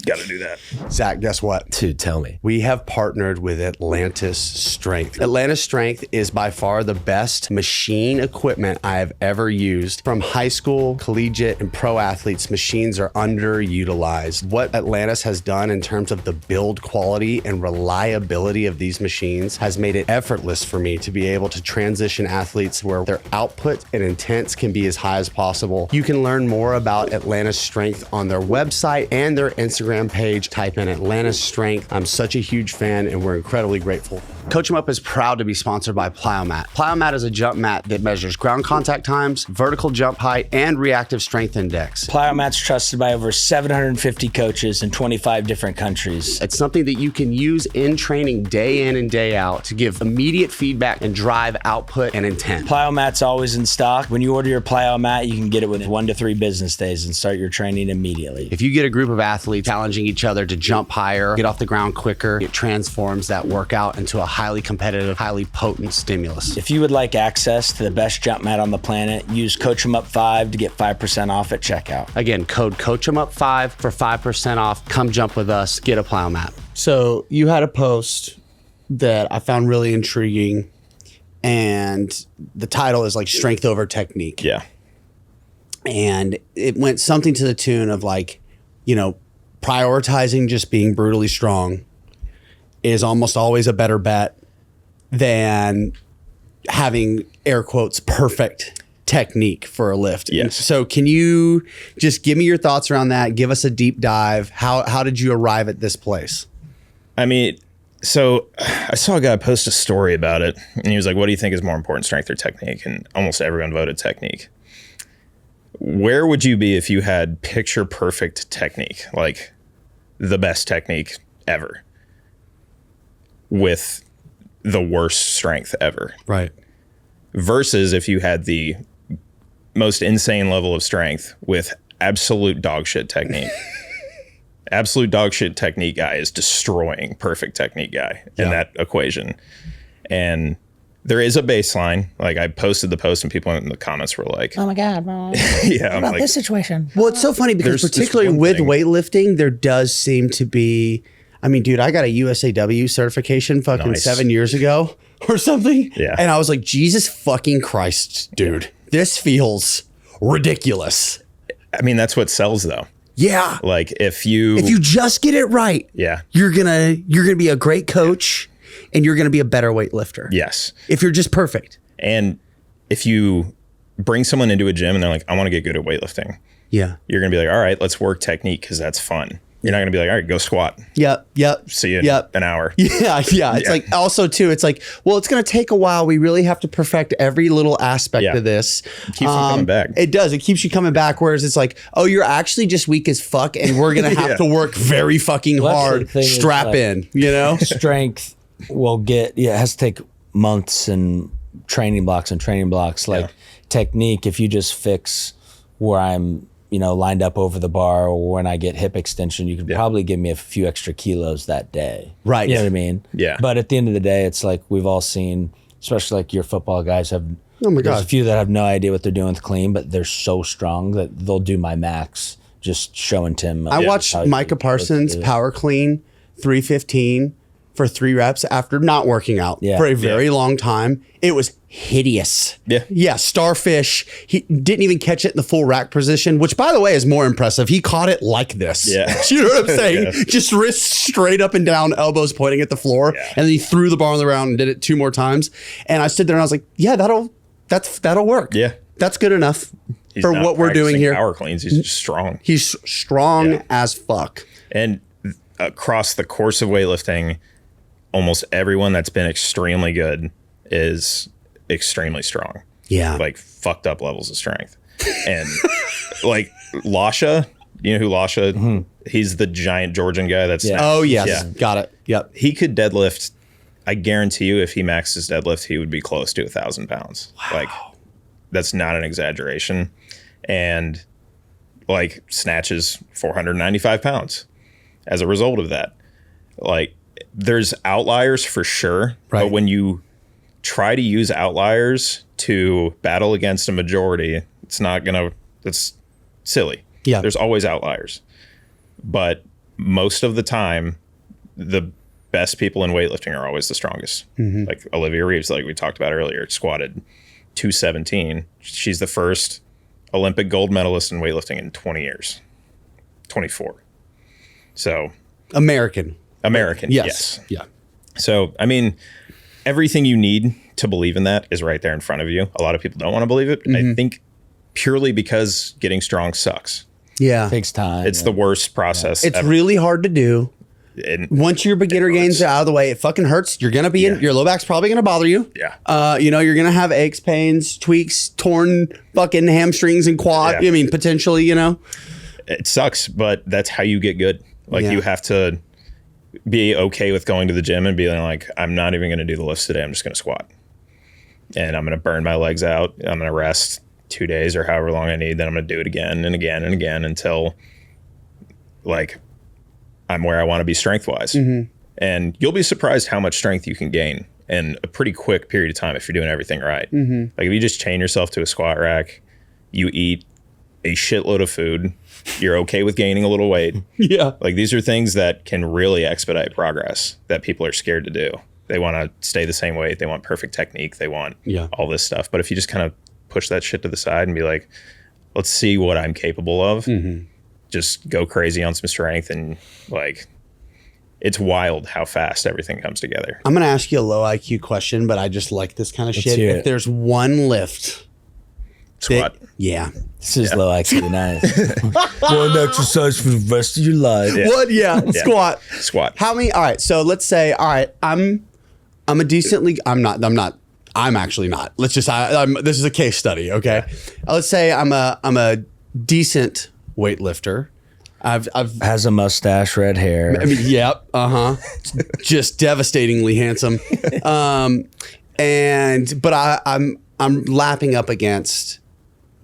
got to do that. Zach, guess what? Dude, tell me. We have partnered with Atlantis Strength. Atlantis Strength is by far the best machine equipment I have ever used. From high school, collegiate, and pro athletes, machines are underutilized. What Atlantis has done in terms of the build quality and reliability of these machines has made it effortless for me to be able to transition athletes where their output and intents can be as high as possible. You can learn more about Atlantis Strength on their website and their Instagram page. Type in Atlantis Strength. I'm such a huge fan and we're incredibly grateful. coachemup is proud to be sponsored by Plyomat. Plyomat is a jump mat that measures ground contact times, vertical jump height, and reactive strength index. Plyomat's trusted by over 750 coaches in 25 different countries. It's something that you can use in training day in and day out to give immediate feedback and drive output and intent. Plyomat's always in stock. When you order your Plyomat, you can get it within 1 to 3 business days and start your training immediately. If you get a group of athletes challenging challenging each other to jump higher, get off the ground quicker. It transforms that workout into a highly competitive, highly potent stimulus. If you would like access to the best jump mat on the planet, use coachemup5 to get 5% off at checkout. Again, code coachemup5 for 5% off. Come jump with us, get a plow mat. So you had a post that I found really intriguing, and the title is like strength over technique. Yeah. And it went something to the tune of like, you know, prioritizing just being brutally strong is almost always a better bet than having, air quotes, perfect technique for a lift. Yes. So can you just give me your thoughts around that? Give us a deep dive. How did you arrive at this place? I mean, so I saw a guy post a story about it, and he was like, what do you think is more important, strength or technique? And almost everyone voted technique. Where would you be if you had picture perfect technique, like the best technique ever, with the worst strength ever? Right. Versus if you had the most insane level of strength with absolute dog shit technique. Absolute dog shit technique guy is destroying perfect technique guy in that equation. And there is a baseline. Like, I posted the post and people in the comments were like, oh my God, Mom. yeah, What about this situation? Well, it's so funny because There's particularly one with thing. weightlifting, there does seem to be, I mean, dude, I got a USAW certification fucking Nice. 7 years ago or something. Yeah. And I was like, Jesus fucking Christ, dude, this feels ridiculous. I mean, that's what sells though. Yeah. Like if you just get it right, yeah, you're gonna be a great coach and you're gonna be a better weightlifter. yes. If you're just perfect. And if you bring someone into a gym and they're like, I want to get good at weightlifting, Yeah. you're going to be like, all right, let's work technique because that's fun. You're not going to be like, all right, go squat. Yep. See you in an hour. Yeah. It's like also too, it's like, well, it's going to take a while. We really have to perfect every little aspect of this. It keeps you coming back. It does. It keeps you coming back. Whereas it's like, oh, you're actually just weak as fuck and we're going to have to work very fucking Well, that's hard. the thing is, Strap like- in, you know? Strength will get, it has to take months and training blocks. Like technique, if you just fix where I'm, lined up over the bar or when I get hip extension, you could probably give me a few extra kilos that day. Right. You know what I mean? Yeah. But at the end of the day, it's like we've all seen, especially like your football guys have, Oh my there's God. a few that have no idea what they're doing with clean, but they're so strong that they'll do my max just showing Tim. I watched Micah Parsons power clean 315 for 3 reps after not working out for a very long time. It was hideous. Yeah. Starfish. He didn't even catch it in the full rack position, which by the way is more impressive. He caught it like this. Yeah. You know what I'm saying? Just wrists straight up and down, elbows pointing at the floor. Yeah. And then he threw the bar on the ground and did it 2 more times. And I stood there and I was like, yeah, that'll work. Yeah. That's good enough He's for not what we're doing practicing here. Power cleans. He's just strong. He's strong as fuck. And across the course of weightlifting, almost everyone that's been extremely good is extremely strong. Yeah. Like fucked up levels of strength. And like Lasha, you know who Lasha? He's the giant Georgian guy that's Oh, yes. Yeah. Got it. Yep. He could deadlift. I guarantee you, if he maxed his deadlift, he would be close to 1,000 pounds. Wow. Like, that's not an exaggeration. And like snatches 495 pounds as a result of that. Like, there's outliers for sure. Right. But when you try to use outliers to battle against a majority, it's silly. Yeah. There's always outliers. But most of the time, the best people in weightlifting are always the strongest. Like Olivia Reeves, like we talked about earlier, squatted 217. She's the first Olympic gold medalist in weightlifting in 20 years. 24. So American. Yes. Yeah. So, I mean, everything you need to believe in that is right there in front of you. A lot of people don't want to believe it. I think purely because getting strong sucks. Yeah. takes time. It's the worst process It's ever. really hard to do. And Once your beginner gains are out of the way, it fucking hurts. You're going to be in, your low back's probably going to bother you. Yeah. You're going to have aches, pains, tweaks, torn fucking hamstrings and quad. Yeah. I mean, potentially, It sucks, but that's how you get good. Like, Yeah. you have to be okay with going to the gym and being like, I'm not even going to do the lifts today. I'm just going to squat. And I'm going to burn my legs out. I'm going to rest 2 days or however long I need. Then I'm going to do it again and again and again until, like, I'm where I want to be strength wise. And you'll be surprised how much strength you can gain in a pretty quick period of time if you're doing everything right. Like if you just chain yourself to a squat rack, you eat a shitload of food, you're okay with gaining a little weight. Like these are things that can really expedite progress that people are scared to do. They want to stay the same weight. They want perfect technique. They want all this stuff. But if you just kind of push that shit to the side and be like, let's see what I'm capable of, just go crazy on some strength, and like, it's wild how fast everything comes together. I'm going to ask you a low IQ question, but I just like this kind of shit. If there's one lift. Squat. This is low IQ. Nice. One exercise for the rest of your life. What? Squat. Squat. How many? All right. So let's say, all right, I'm actually not. Let's just, this is a case study. Okay. Let's say I'm a decent weightlifter. I've has a mustache, red hair. I mean, yep. Just devastatingly handsome. But I'm lapping up against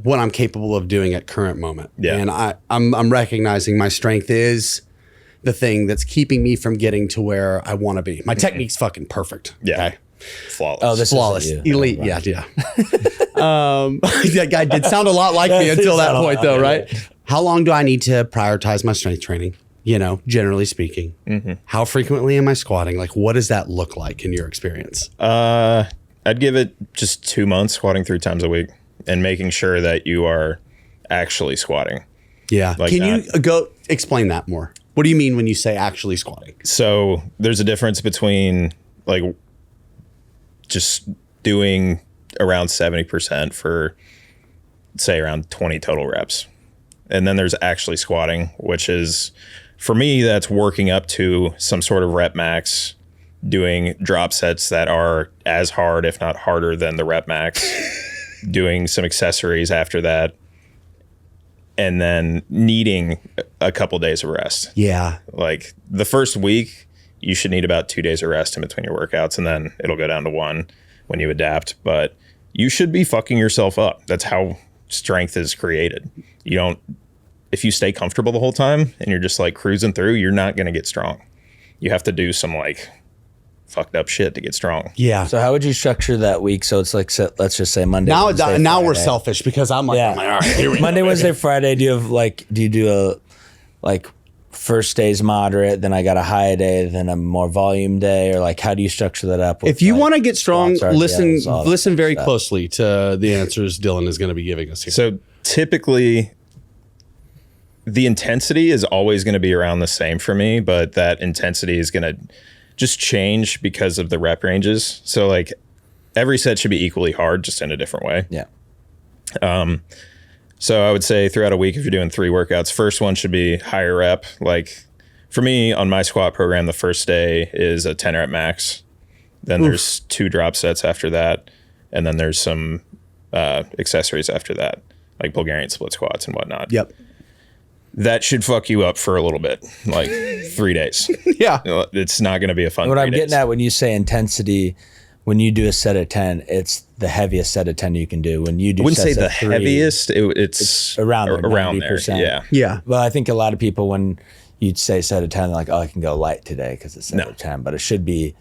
what I'm capable of doing at current moment. And I'm recognizing my strength is the thing that's keeping me from getting to where I want to be. My technique's fucking perfect. Okay? Flawless. Oh, this flawless. Elite. Yeah. That guy did sound a lot like me until that point, though, right? How long do I need to prioritize my strength training? Generally speaking. How frequently am I squatting? Like, what does that look like in your experience? I'd give it just 2 months, squatting 3 times a week and making sure that you are actually squatting. Yeah. Like Can you go explain that more? What do you mean when you say actually squatting? So there's a difference between like just doing around 70% for, say, around 20 total reps. And then there's actually squatting, which is, for me, that's working up to some sort of rep max, doing drop sets that are as hard, if not harder than the rep max, doing some accessories after that, and then needing a couple days of rest. Yeah. Like the first week, you should need about 2 days of rest in between your workouts, and then it'll go down to 1 when you adapt. But you should be fucking yourself up. That's how strength is created. You don't, if you stay comfortable the whole time and you're just like cruising through, you're not going to get strong. You have to do some like fucked up shit to get strong. Yeah. So how would you structure that week? So it's like, let's just say Monday. Now we're selfish because I'm like, all right, here we go. Monday, Wednesday, Friday. Do you do a like first day's moderate, then I got a high day, then a more volume day, or like how do you structure that up? If you want to get strong, listen very closely to the answers Dylan is going to be giving us here. So typically, the intensity is always going to be around the same for me, but that intensity is going to just change because of the rep ranges. So like every set should be equally hard, just in a different way. Yeah. So I would say throughout a week, if you're doing 3 workouts, first one should be higher rep. Like for me on my squat program, the first day is a 10 rep max. Then there's 2 drop sets after that. And then there's some accessories after that, like Bulgarian split squats and whatnot. Yep. That should fuck you up for a little bit, like 3 days. Yeah. It's not going to be a fun What 3 I'm days. getting at when you say intensity, when you do a set of 10, it's the heaviest set of 10 you can do. When you do I wouldn't say sets the of 3, heaviest. It's around there, around there. 90%. Yeah. Yeah. Well, I think a lot of people, when you'd say set of 10, they're like, oh, I can go light today because it's set of 10. But it should be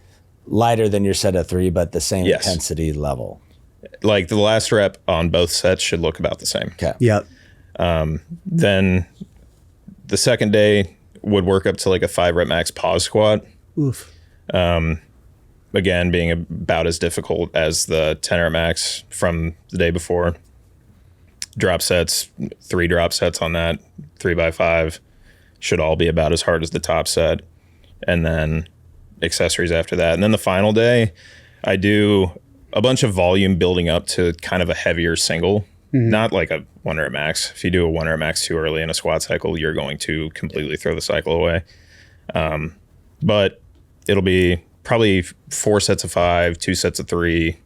lighter than your set of 3, but the same intensity level. Like the last rep on both sets should look about the same. Okay. Yep. Then the second day would work up to like a 5 rep max pause squat. Oof. Again, being about as difficult as the 10 rep max from the day before. Drop sets, 3 drop sets on that, 3x5 should all be about as hard as the top set. And then accessories after that. And then the final day, I do a bunch of volume building up to kind of a heavier single. Not like a 1 rep max. If you do a 1 rep max too early in a squat cycle, you're going to completely throw the cycle away. But it'll be probably 4 sets of 5, 2 sets of 3,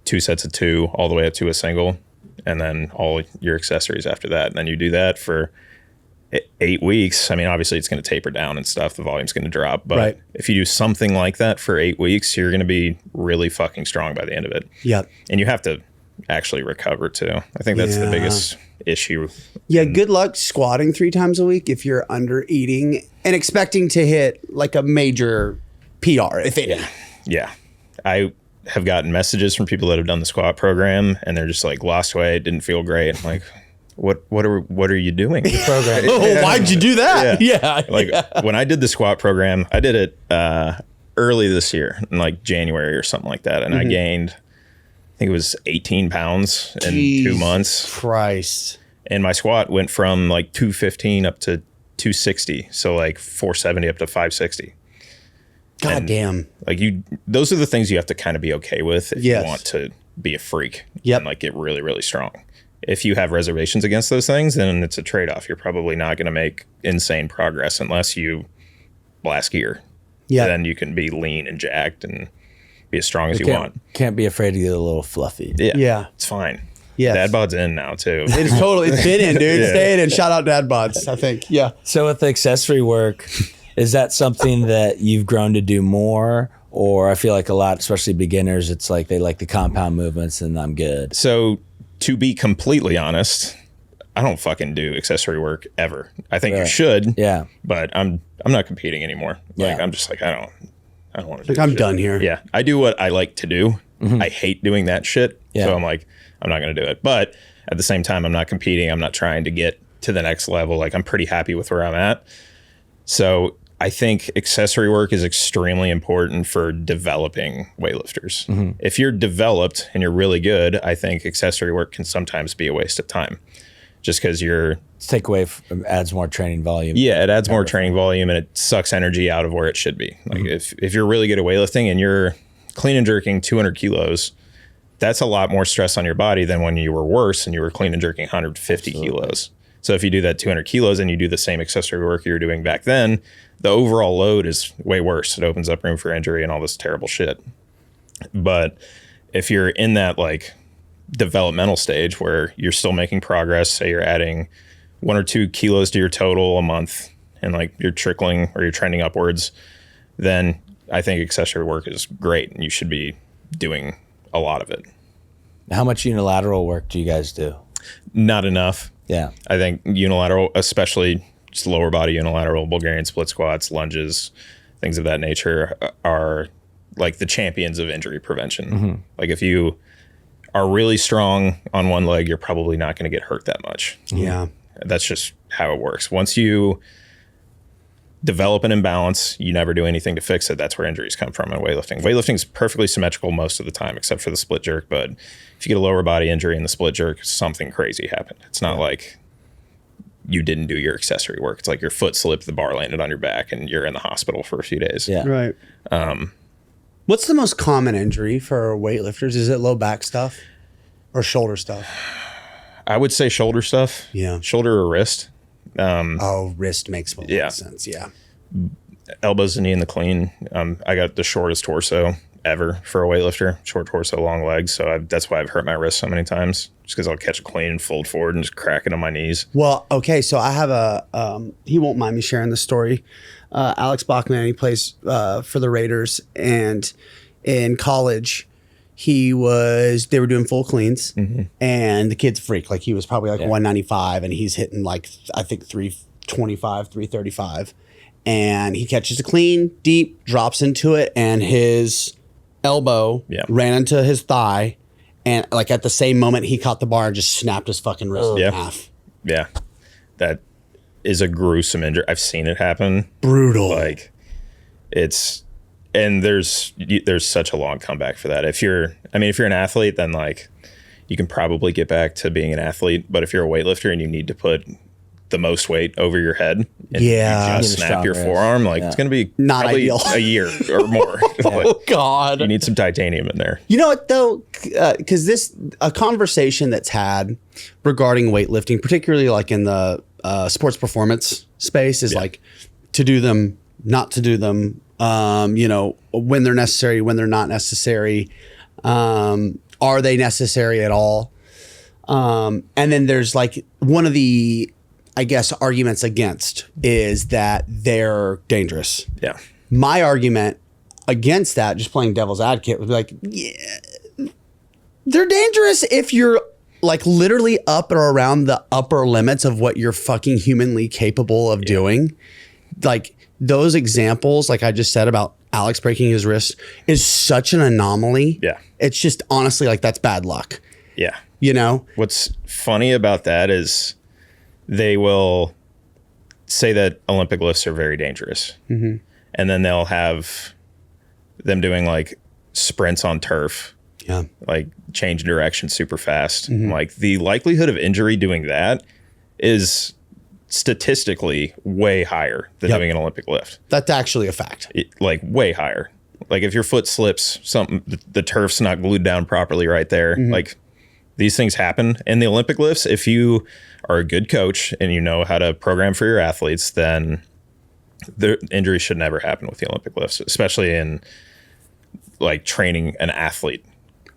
2 sets of 2, all the way up to a single, and then all your accessories after that. And then you do that for 8 weeks. I mean, obviously it's going to taper down and stuff. The volume's going to drop. But if you do something like that for 8 weeks, you're going to be really fucking strong by the end of it. Yep. And you have to actually recover too. I think that's the biggest issue. Yeah, good luck squatting 3 times a week if you're under eating and expecting to hit like a major PR, if any. Yeah. I have gotten messages from people that have done the squat program and they're just like, lost weight, didn't feel great. I'm like, what are you doing? Program. Oh, why'd you do that? Yeah. Like when I did the squat program, I did it early this year in like January or something like that. And I gained, I think it was 18 pounds in 2 months. Christ. And my squat went from like 215 up to 260. So like 470 up to 560. God damn. Like those are the things you have to kind of be okay with if you want to be a freak and like get really, really strong. If you have reservations against those things, then it's a trade-off. You're probably not going to make insane progress unless you blast gear. Yeah. Then you can be lean and jacked and be as strong as you want. Can't be afraid to get a little fluffy. Yeah. It's fine. Yeah. Dad bod's in now too. It's been in, dude. Yeah. Staying in. Shout out dad bods, I think. Yeah. So with the accessory work, is that something that you've grown to do more? Or I feel like a lot, especially beginners, it's like they like the compound movements and I'm good. So to be completely honest, I don't fucking do accessory work ever. I think you should. Yeah. But I'm not competing anymore. Like I'm just like, I don't want to do I'm done here. Yeah. I do what I like to do. I hate doing that shit. Yeah. So I'm like, I'm not going to do it. But at the same time, I'm not competing. I'm not trying to get to the next level. Like I'm pretty happy with where I'm at. So I think accessory work is extremely important for developing weightlifters. If you're developed and you're really good, I think accessory work can sometimes be a waste of time just because take away adds more training volume. Yeah, it adds more training volume and it sucks energy out of where it should be. Like if you're really good at weightlifting and you're clean and jerking 200 kilos, that's a lot more stress on your body than when you were worse and you were clean and jerking 150 kilos. So if you do that 200 kilos and you do the same accessory work you were doing back then, the overall load is way worse. It opens up room for injury and all this terrible shit. But if you're in that like developmental stage where you're still making progress, say you're adding 1 or 2 kilos to your total a month and like you're trickling or you're trending upwards, then I think accessory work is great and you should be doing a lot of it. How much unilateral work do you guys do? Not enough. Yeah. I think unilateral, especially just lower body unilateral, Bulgarian split squats, lunges, things of that nature are like the champions of injury prevention. Like if you are really strong on one leg, you're probably not going to get hurt that much. Yeah. That's just how it works. Once you develop an imbalance, you never do anything to fix it. That's where injuries come from in weightlifting. Weightlifting is perfectly symmetrical most of the time, except for the split jerk. But if you get a lower body injury in the split jerk, something crazy happened. It's not like you didn't do your accessory work. It's like your foot slipped, the bar landed on your back, and you're in the hospital for a few days. Yeah. Right. What's the most common injury for weightlifters? Is it low back stuff or shoulder stuff? I would say shoulder stuff. Yeah. Shoulder or wrist. Wrist makes a lot of sense. Yeah. Elbows and knee in the clean. I got the shortest torso ever for a weightlifter. Short torso, long legs. So that's why I've hurt my wrist so many times. Just because I'll catch a clean and fold forward and just crack it on my knees. Well, okay. So I have he won't mind me sharing the story. Alex Bachman, he plays for the Raiders. And in college, they were doing full cleans. And the kid's a freak. Like he was probably like 195 and he's hitting like, I think 325, 335. And he catches a clean, deep, drops into it, and his elbow ran into his thigh. And like at the same moment, he caught the bar and just snapped his fucking wrist in half. Yeah. That is a gruesome injury. I've seen it happen. Brutal. Like there's such a long comeback for that. If you're an athlete, then like you can probably get back to being an athlete. But if you're a weightlifter and you need to put the most weight over your head and you just snap your forearm, like it's going to be not ideal. A year or more. Oh God. You need some titanium in there. You know what though? Because a conversation that's had regarding weightlifting, particularly like in the sports performance space is like to do them, not to do them, when they're necessary, when they're not necessary, are they necessary at all? And then there's like one of the, I guess, arguments against is that they're dangerous. Yeah. My argument against that, just playing devil's advocate, would be like, They're dangerous if you're like literally up or around the upper limits of what you're fucking humanly capable of doing. Like those examples, like I just said about Alex breaking his wrist, is such an anomaly. Yeah. It's just honestly like that's bad luck. Yeah. You know? What's funny about that is they will say that Olympic lifts are very dangerous. Mm-hmm. And then they'll have them doing like sprints on turf. Yeah. Like change direction super fast. Mm-hmm. Like the likelihood of injury doing that is statistically way higher than doing an Olympic lift. That's actually a fact. Like way higher. Like if your foot slips, the turf's not glued down properly right there. Mm-hmm. Like these things happen in the Olympic lifts. If you are a good coach and you know how to program for your athletes, then the injury should never happen with the Olympic lifts, especially in like training an athlete.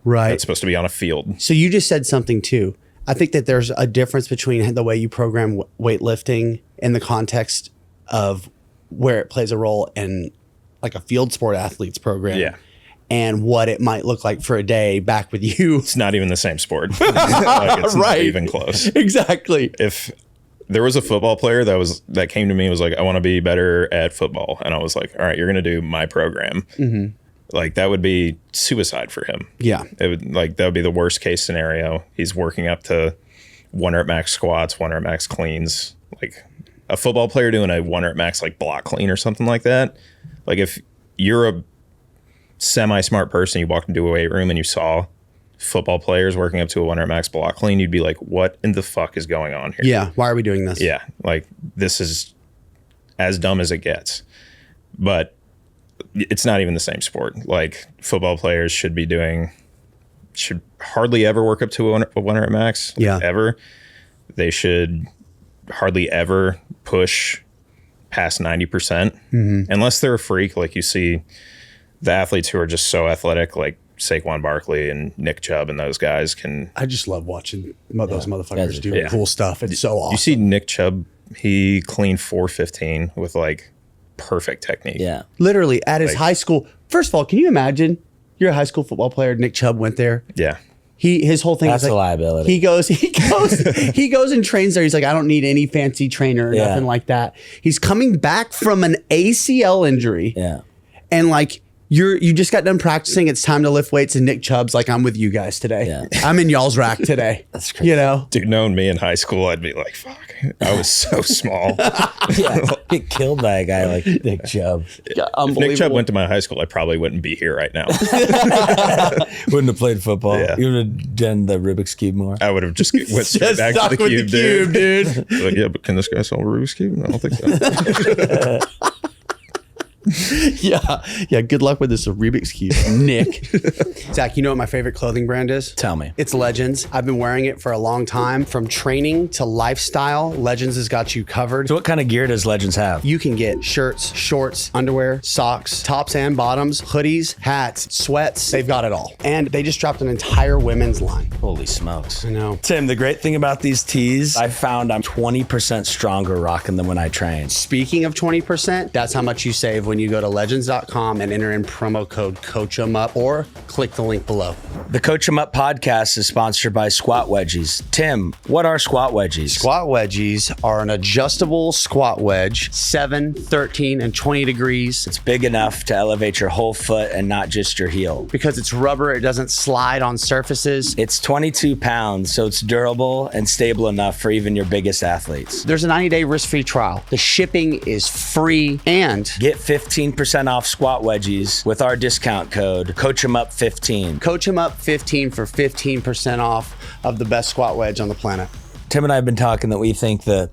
Right. That's supposed to be on a field. So you just said something too. I think that there's a difference between the way you program weightlifting in the context of where it plays a role in like a field sport athlete's program. Yeah. And what it might look like for a day back with you. It's not even the same sport. Like it's not even close. Exactly. If there was a football player that came to me and was like, I want to be better at football. And I was like, all right, you're going to do my program. Mm-hmm. Like that would be suicide for him. Yeah. It would that would be the worst case scenario. He's working up to 1 rep max squats, 1 rep max cleans. Like a football player doing a 1 rep max like block clean or something like that. Like if you're a semi-smart person, you walked into a weight room and you saw football players working up to a 1 rep max block clean, you'd be like, what in the fuck is going on here? Yeah. Why are we doing this? Yeah. Like this is as dumb as it gets. But it's not even the same sport. Like football players should hardly ever work up to a 1 rep max. Yeah. Ever. They should hardly ever push past 90%. Unless they're a freak. Like you see the athletes who are just so athletic, like Saquon Barkley and Nick Chubb and those guys can. I just love watching those motherfuckers do cool stuff. It's so awesome. You see Nick Chubb, he cleaned 415 with like perfect technique. Yeah. Literally at his high school. First of all, can you imagine you're a high school football player, Nick Chubb went there. Yeah. His whole thing That's is like, a liability. He goes and trains there. He's like, I don't need any fancy trainer or nothing like that. He's coming back from an ACL injury. Yeah. And like you just got done practicing. It's time to lift weights. And Nick Chubb's like, I'm with you guys today. Yeah. I'm in y'all's rack today. That's crazy. You know? Dude, knowing me in high school, I'd be like, fuck, I was so small. Yeah. Get killed by a guy like Nick Chubb. If Nick Chubb went to my high school, I probably wouldn't be here right now. Wouldn't have played football. Yeah. You would have done the Rubik's Cube more. I would have just went straight back to the cube, dude. Like, yeah, but can this guy solve a Rubik's Cube? I don't think so. Yeah. Good luck with this Rubik's Cube, Nick. Zach, you know what my favorite clothing brand is? Tell me. It's Legends. I've been wearing it for a long time. From training to lifestyle, Legends has got you covered. So what kind of gear does Legends have? You can get shirts, shorts, underwear, socks, tops and bottoms, hoodies, hats, sweats. They've got it all. And they just dropped an entire women's line. Holy smokes. I know. Tim, the great thing about these tees, I found I'm 20% stronger rocking them when I train. Speaking of 20%, that's how much you save when you go to legends.com and enter in promo code coachemup or click the link below. The Coachemup podcast is sponsored by Squat Wedgies. Tim, what are Squat Wedgies? Squat Wedgies are an adjustable squat wedge, 7, 13, and 20 degrees. It's big enough to elevate your whole foot and not just your heel. Because it's rubber, it doesn't slide on surfaces. It's 22 pounds, so it's durable and stable enough for even your biggest athletes. There's a 90-day risk-free trial. The shipping is free and get 15% off Squat Wedgies with our discount code coachemup15. coachemup15 for 15% off of the best squat wedge on the planet. Tim and I have been talking that we think the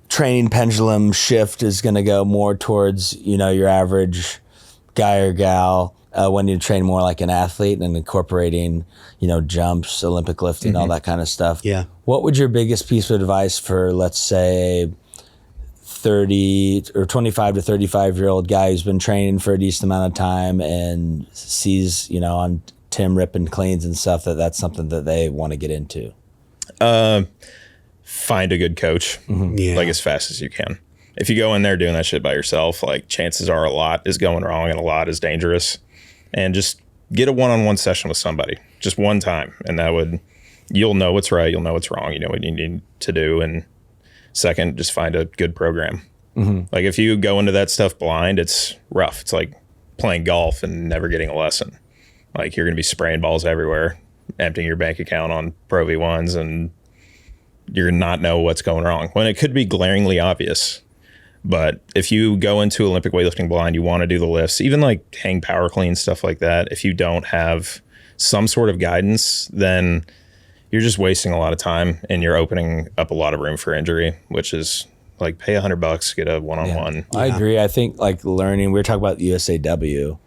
training pendulum shift is going to go more towards, your average guy or gal when you train more like an athlete and incorporating, jumps, Olympic lifting, all that kind of stuff. Yeah. What would your biggest piece of advice for, let's say, 30 or 25 to 35-year-old guy who's been training for a decent amount of time and sees, on Tim ripping cleans and stuff, that's something that they want to get into? Find a good coach, like as fast as you can. If you go in there doing that shit by yourself, like chances are a lot is going wrong and a lot is dangerous. And just get a one-on-one session with somebody. just one time, and you'll know what's right, you'll know what's wrong, you know what you need to do. And second, just find a good program. Like if you go into that stuff blind, it's rough. It's like playing golf and never getting a lesson. Like you're going to be spraying balls everywhere, emptying your bank account on Pro V1s, and you're not know what's going wrong when it could be glaringly obvious. But if you go into Olympic weightlifting blind, you want to do the lifts, even like hang power clean, stuff like that. If you don't have some sort of guidance, then you're just wasting a lot of time and you're opening up a lot of room for injury, which is like pay $100, get a one-on-one. Yeah. I agree. I think like learning, we were talking about USAW.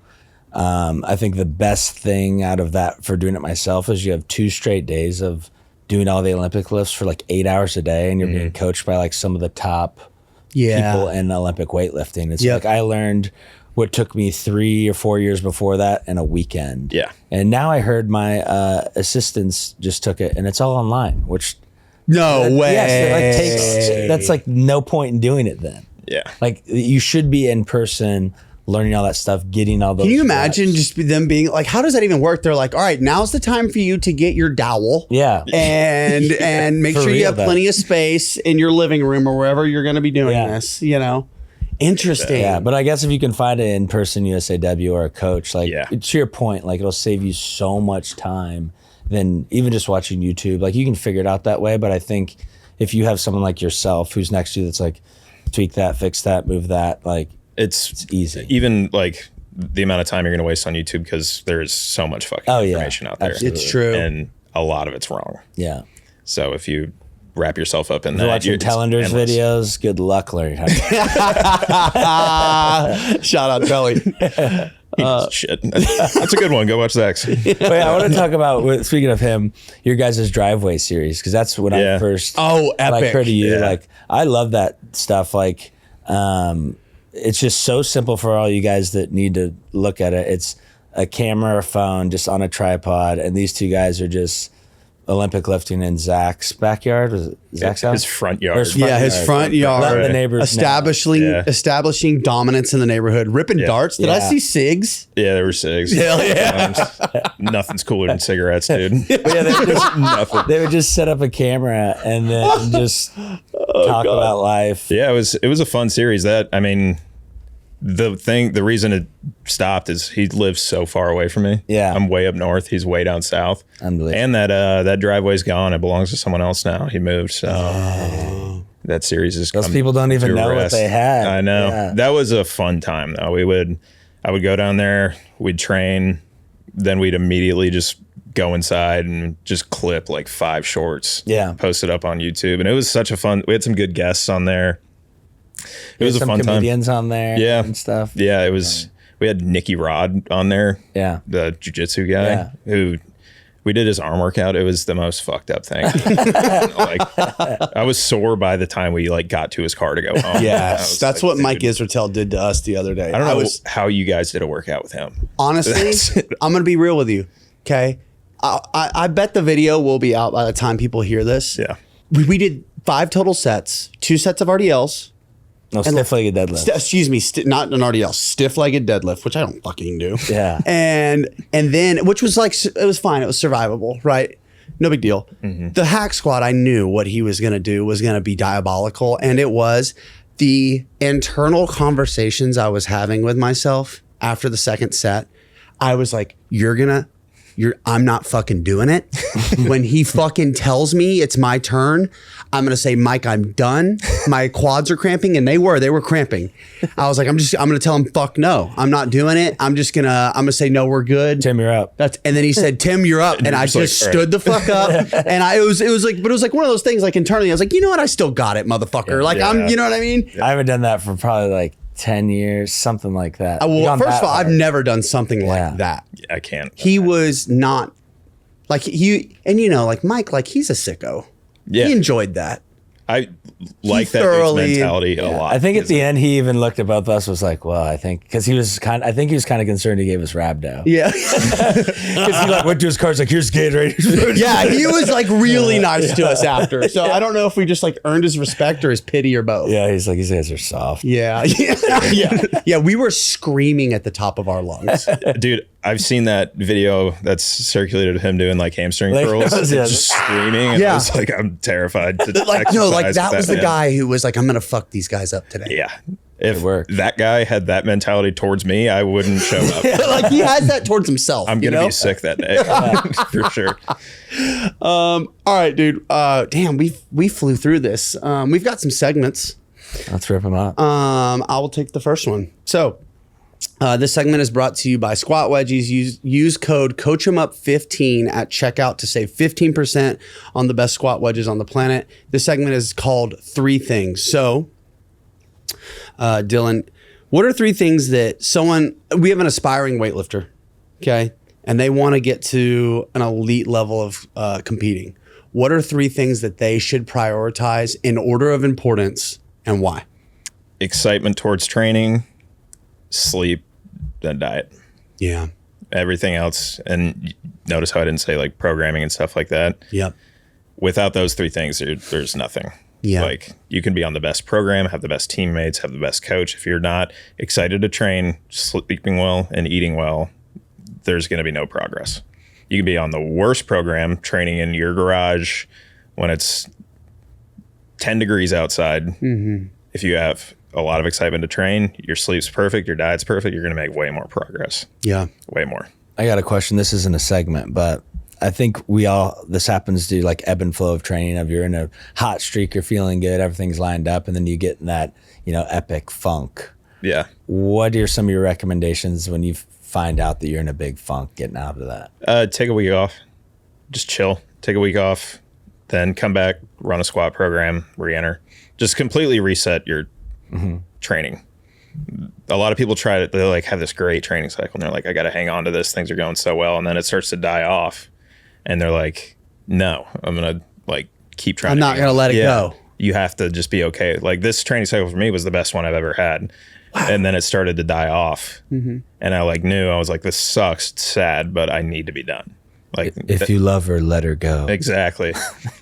I think the best thing out of that for doing it myself is you have 2 straight days of doing all the Olympic lifts for like 8 hours a day, and you're being coached by like some of the top people in Olympic weightlifting. It's like I learned what took me 3 or 4 years before that in a weekend. Yeah. And now I heard my assistants just took it, and it's all online, which no way. Yes, that's like no point in doing it then. Yeah. Like you should be in person, learning all that stuff, getting all those. Can you imagine just them being like, how does that even work? They're like, all right, now's the time for you to get your dowel. Yeah. And make sure you have plenty of space in your living room or wherever you're going to be doing this, you know? Interesting. Yeah. But I guess if you can find an in-person USAW or a coach, like to your point, like it'll save you so much time than even just watching YouTube. Like you can figure it out that way. But I think if you have someone like yourself who's next to you that's like, tweak that, fix that, move that, like it's easy. Even like the amount of time you're going to waste on YouTube because there's so much fucking information out there. Absolutely. It's true. And a lot of it's wrong. Yeah. So if you wrap yourself up in that. Watching Telander's videos, good luck learning how to Shout out Telly. Shit. That's a good one. Go watch Zach's. Wait, I want to talk about, speaking of him, your guys' driveway series, because that's when I first epic. Like, heard of you. Like, I love that stuff. Like, it's just so simple for all you guys that need to look at it. It's a camera or phone just on a tripod, and these two guys are just Olympic lifting in Zach's backyard. Was it Zach's house? His front yard. His front yard. Let the neighbors establishing dominance in the neighborhood. Ripping darts. Did I see cigs? Yeah, there were cigs. Hell yeah. Nothing's cooler than cigarettes, dude. They would just set up a camera and then just talk about life. Yeah, it was a fun series. The reason it stopped is he lives so far away from me. Yeah. I'm way up north. He's way down south. Unbelievable. And that driveway's gone. It belongs to someone else now. He moved. So that series is those people don't even know what they had. I know. Yeah. That was a fun time though. I would go down there, we'd train, then we'd immediately just go inside and just clip like 5 shorts. Yeah. Post it up on YouTube. And it was such a fun, we had some good guests on there. It was a fun time. Comedians on there, and stuff. Yeah, it was. We had Nicky Rod on there. Yeah, the jiu-jitsu guy who we did his arm workout. It was the most fucked up thing. Like I was sore by the time we like got to his car to go home. Yes, that's like, what Mike Israetel did to us the other day. I don't know how you guys did a workout with him. Honestly, I'm gonna be real with you. Okay, I bet the video will be out by the time people hear this. Yeah, we did 5 total sets, 2 sets of RDLs. No, stiff-legged deadlift. Not an RDL, stiff-legged deadlift, which I don't fucking do. Yeah. And then, which was like, it was fine. It was survivable, right? No big deal. Mm-hmm. The hack squat, I knew what he was going to do was going to be diabolical. And it was the internal conversations I was having with myself after the second set. I was like, I'm not fucking doing it. When he fucking tells me it's my turn, I'm going to say, Mike, I'm done. My quads are cramping, and they were cramping. I was like, I'm going to tell him, fuck no, I'm not doing it. I'm going to say, no, we're good. Tim, you're up. And then he said, Tim, you're up. And I just stood the fuck up. And it was like one of those things, like internally, I was like, you know what? I still got it, motherfucker. Yeah. You know what I mean? I haven't done that for probably like 10 years, something like that. Well, first of all, I've never done something like that. Yeah, I can't. He was not like like Mike, like he's a sicko. Yeah. He enjoyed that. I like that dude's mentality a lot. I think at the end he even looked at both of us, was like, well, I think because he was kind of concerned he gave us rhabdo. Yeah. Because he like went to his car, he's like, here's Gatorade. Yeah, he was like really nice to us after. So I don't know if we just like earned his respect or his pity or both. Yeah, he's like, these guys are soft. Yeah. Yeah. We were screaming at the top of our lungs. Dude, I've seen that video that's circulated of him doing like hamstring curls, just screaming. And I was like, I'm terrified to that was the guy who was like, I'm gonna fuck these guys up today. Yeah. If that guy had that mentality towards me, I wouldn't show up. Like he has that towards himself. I'm gonna be sick that day for sure. All right, dude. Damn, we flew through this. We've got some segments. Let's rip them up. I will take the first one. So. This segment is brought to you by Squat Wedgies. Use code coachemup15 at checkout to save 15% on the best squat wedges on the planet. This segment is called 3 Things. So, Dylan, what are 3 things that we have an aspiring weightlifter, okay? And they want to get to an elite level of competing. What are 3 things that they should prioritize in order of importance and why? Excitement towards training, sleep, and diet. Yeah. Everything else, and notice how I didn't say like programming and stuff like that. Yep. Without those 3 things, there's nothing. Yeah. Like you can be on the best program, have the best teammates, have the best coach. If you're not excited to train, sleeping well, and eating well, there's going to be no progress. You can be on the worst program, training in your garage when it's 10 degrees outside. Mm-hmm. If you have a lot of excitement to train, your sleep's perfect, your diet's perfect, you're going to make way more progress. Yeah. Way more. I got a question. This isn't a segment, but I think this happens to like ebb and flow of training of you're in a hot streak, you're feeling good, everything's lined up, and then you get in that, epic funk. Yeah. What are some of your recommendations when you find out that you're in a big funk getting out of that? Take a week off. Just chill. Take a week off, then come back, run a squat program, re-enter. Just completely reset your training. A lot of people they like have this great training cycle and they're like, I got to hang on to this. Things are going so well. And then it starts to die off and they're like, no, I'm going to like keep trying. I'm not going to let it go. You have to just be okay. Like this training cycle for me was the best one I've ever had. Wow. And then it started to die off. Mm-hmm. And I knew, I was like, this sucks. It's sad, but I need to be done. Like if you love her, let her go. Exactly.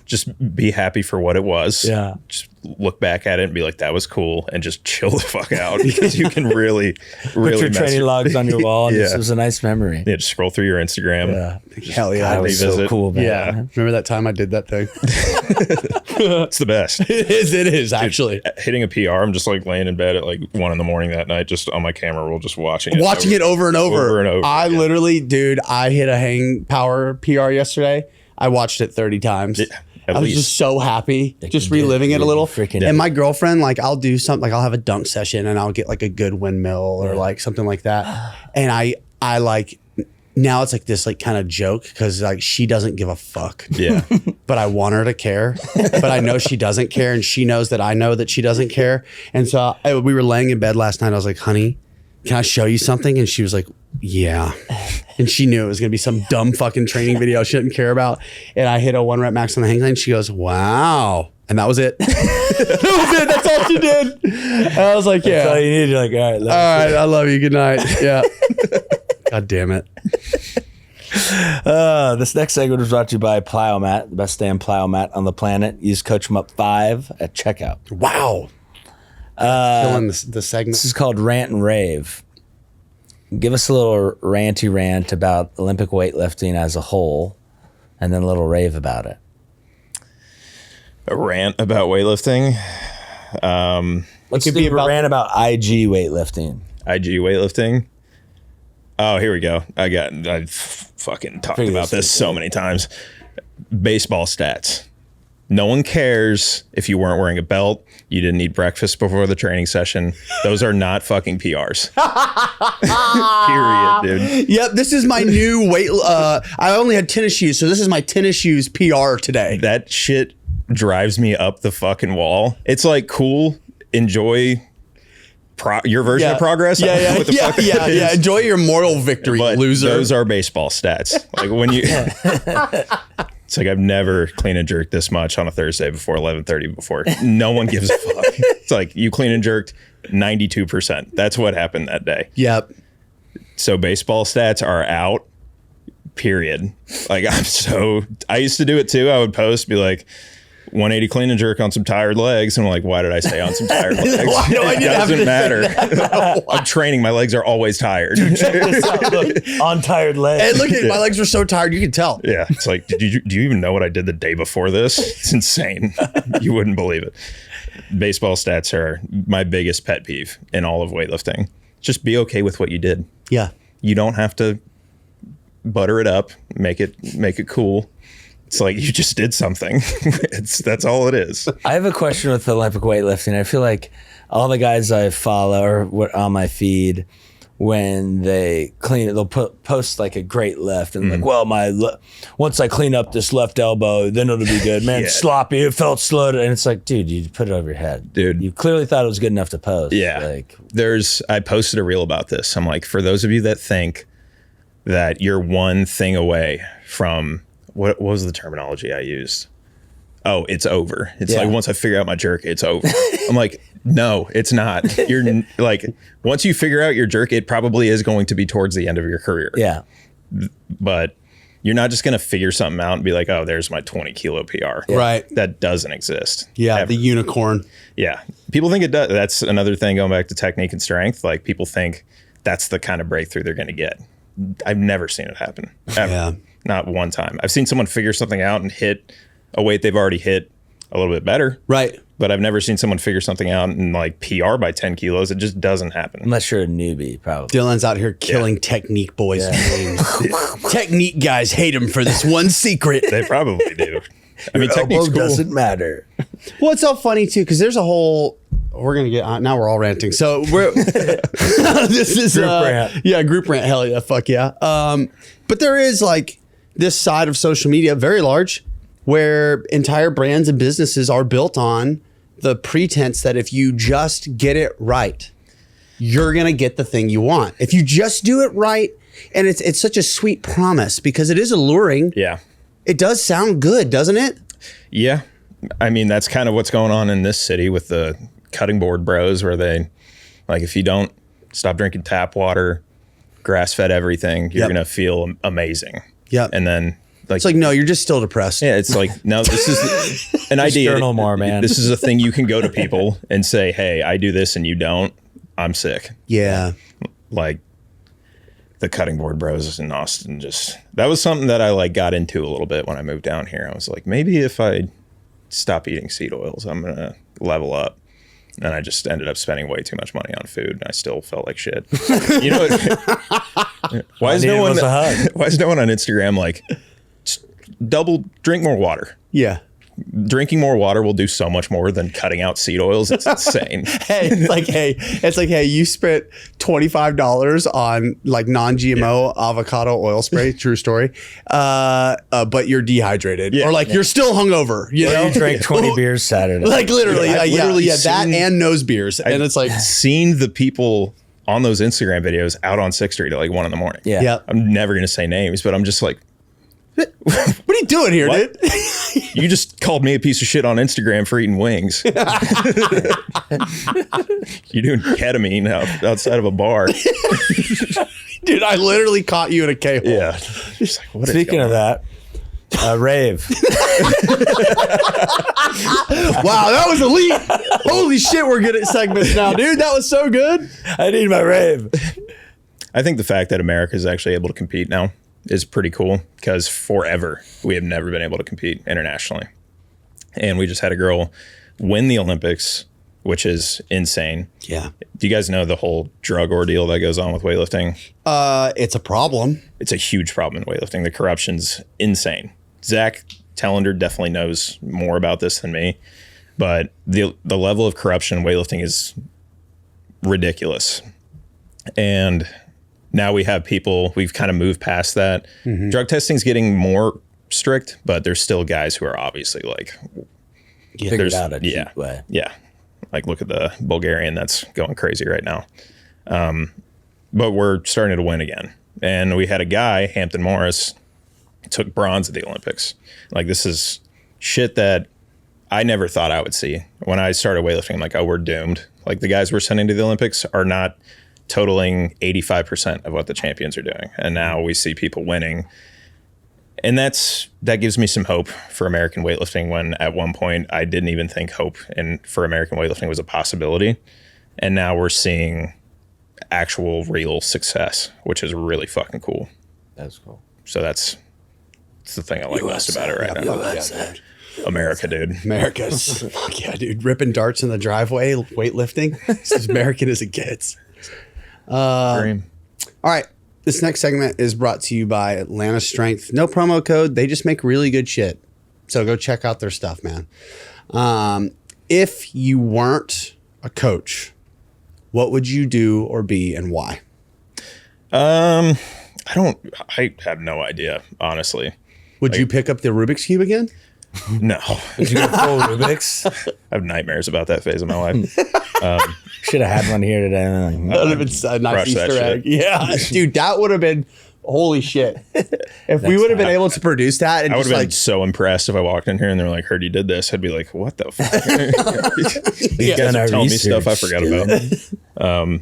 Just be happy for what it was. Yeah. Just look back at it and be like, that was cool, and just chill the fuck out because you can really put your training logs on your wall. And yeah. This was a nice memory. Yeah, just scroll through your Instagram. Yeah. Hell yeah. That was so cool, man. Yeah. Remember that time I did that thing? It's the best. It is actually. Dude, hitting a PR, I'm just like laying in bed at like 1 a.m. that night, just on my camera roll, just watching it. Watching it over and over. Over and over. I literally, dude, I hit a hang power PR yesterday. I watched it 30 times. Yeah. I was just so happy, just reliving it a little. And my girlfriend, like, I'll do something, like, I'll have a dunk session and I'll get like a good windmill or like something like that. And I like, now it's like this like kind of joke because like she doesn't give a fuck. Yeah. But I want her to care. But I know she doesn't care, and she knows that I know that she doesn't care. And so we were laying in bed last night. I was like, honey, can I show you something? And she was like, yeah. And she knew it was going to be some dumb fucking training video she didn't care about. And I hit a 1 rep max on the hang line. She goes, wow. And that was it. That was it. That's all she did. And I was like, yeah. That's all you need. You're like, all right. I love you. Good night. Yeah. God damn it. This next segment was brought to you by Plyomat, the best damn plyomat on the planet. Use coachemup5 at checkout. Wow. Killing the segment. This is called Rant and Rave. Give us a little ranty rant about Olympic weightlifting as a whole, and then a little rave about it. A rant about weightlifting. Let's do a rant about IG weightlifting. IG weightlifting. Oh, here we go. I fucking talked about this so many times. Baseball stats. No one cares if you weren't wearing a belt, you didn't eat breakfast before the training session. Those are not fucking PRs. Period, dude. Yep, this is my new weight. I only had tennis shoes, so this is my tennis shoes PR today. That shit drives me up the fucking wall. It's like, cool, enjoy your version of progress. Yeah. Enjoy your moral victory, but loser. Those are baseball stats. Like when you, it's like I've never clean and jerked this much on a Thursday before 11:30 before. No one gives a fuck. It's like you clean and jerked 92%. That's what happened that day. Yep. So baseball stats are out. Period. Like I used to do it too. I would post, be like, 180 clean and jerk on some tired legs. And I'm like, why did I say on some tired legs? It doesn't matter. I'm training. My legs are always tired. Dude, check this out. Look, on tired legs. And look at my legs were so tired, you can tell. Yeah. It's like, do you even know what I did the day before this? It's insane. You wouldn't believe it. Baseball stats are my biggest pet peeve in all of weightlifting. Just be okay with what you did. Yeah. You don't have to butter it up, make it cool. It's like you just did something. That's all it is. I have a question with Olympic weightlifting. I feel like all the guys I follow or on my feed, when they clean it, they'll post like a great lift and like, well, once I clean up this left elbow, then it'll be good. Man, sloppy. It felt slow. And it's like, dude, you put it over your head. Dude. You clearly thought it was good enough to post. Yeah. Like, I posted a reel about this. I'm like, for those of you that think that you're one thing away from, what was the terminology I used? Oh, it's over. It's like, once I figure out my jerk, it's over. I'm like, no, it's not. You're like, once you figure out your jerk, it probably is going to be towards the end of your career. Yeah. But you're not just going to figure something out and be like, oh, there's my 20 kilo PR. Yeah. Right. That doesn't exist. Yeah. Ever. The unicorn. Yeah. People think it does. That's another thing going back to technique and strength. Like people think that's the kind of breakthrough they're going to get. I've never seen it happen. Ever. Yeah. Not one time. I've seen someone figure something out and hit a weight they've already hit a little bit better. Right. But I've never seen someone figure something out and like PR by 10 kilos. It just doesn't happen. Unless you're a newbie, probably. Dylan's out here killing technique boys. Technique guys hate him for this one secret. They probably do. I mean, technique's cool. Doesn't matter. Well, it's so funny too, because there's a whole, we're going to get on, now we're all ranting. So we're, this is, group rant. Yeah, group rant. Hell yeah. Fuck yeah. But there is like this side of social media, very large, where entire brands and businesses are built on the pretense that if you just get it right, you're going to get the thing you want. If you just do it right, and it's such a sweet promise because it is alluring. Yeah. It does sound good, doesn't it? Yeah. I mean, that's kind of what's going on in this city with the cutting board bros, where they, like, if you don't stop drinking tap water, grass-fed everything, you're going to feel amazing. Yeah. And then, like, it's like, no, you're just still depressed. Yeah, it's like, no, this is an idea. Journal more, man. This is a thing you can go to people and say, hey, I do this and you don't. I'm sick. Yeah. Like the cutting board bros in Austin, just, that was something that I like got into a little bit when I moved down here. I was like, maybe if I stop eating seed oils, I'm going to level up. And I just ended up spending way too much money on food, and I still felt like shit. You know, why is no one on Instagram like, drink more water? Yeah. Drinking more water will do so much more than cutting out seed oils. It's insane. It's like, hey, you spent $25 on like non-GMO avocado oil spray. True story. But you're dehydrated, or like you're still hungover. You know, you drank 20 beers Saturday. Like literally, that and nose beers, and it's like seen the people on those Instagram videos out on 6th Street at like 1 a.m. Yeah. I'm never gonna say names, but I'm just like, what are you doing here, dude? You just called me a piece of shit on Instagram for eating wings. You're doing ketamine outside of a bar. Dude, I literally caught you in a K-hole. Yeah. Like, speaking of that, rave. Wow, that was elite. Holy shit, we're good at segments now, dude. That was so good. I need my rave. I think the fact that America is actually able to compete now is pretty cool, because forever we have never been able to compete internationally. And we just had a girl win the Olympics, which is insane. Yeah. Do you guys know the whole drug ordeal that goes on with weightlifting? It's a problem. It's a huge problem in weightlifting. The corruption's insane. Zach Telander definitely knows more about this than me, but the level of corruption in weightlifting is ridiculous. And now we have people, we've kind of moved past that. Mm-hmm. Drug testing's getting more strict, but there's still guys who are obviously like, figured out a cheap way. Yeah. Like look at the Bulgarian that's going crazy right now. But we're starting to win again. And we had a guy, Hampton Morris, took bronze at the Olympics. Like this is shit that I never thought I would see. When I started weightlifting, I'm like, oh, we're doomed. Like the guys we're sending to the Olympics are not totaling 85% of what the champions are doing. And now we see people winning. And that gives me some hope for American weightlifting, when at one point I didn't even think hope for American weightlifting was a possibility. And now we're seeing actual real success, which is really fucking cool. That's cool. So that's the thing I like most about it right now. USA. America, dude. America's fuck yeah, dude. Ripping darts in the driveway, weightlifting. It's as American as it gets. Dream. All right. This next segment is brought to you by Atlanta Strength. No promo code. They just make really good shit. So go check out their stuff, man. If you weren't a coach, what would you do or be, and why? I have no idea, honestly. Would you pick up the Rubik's Cube again? No. Did you go full Rubik's? I have nightmares about that phase of my life. Should have had one here today. That would have been a nice Crush that Easter egg. shit. Yeah, dude, that would have been holy shit. If we would have been able to produce that, and I would just have been like, so impressed if I walked in here and they were like, "Heard you did this." I'd be like, "What the fuck?" You guys are telling me stuff I forgot about.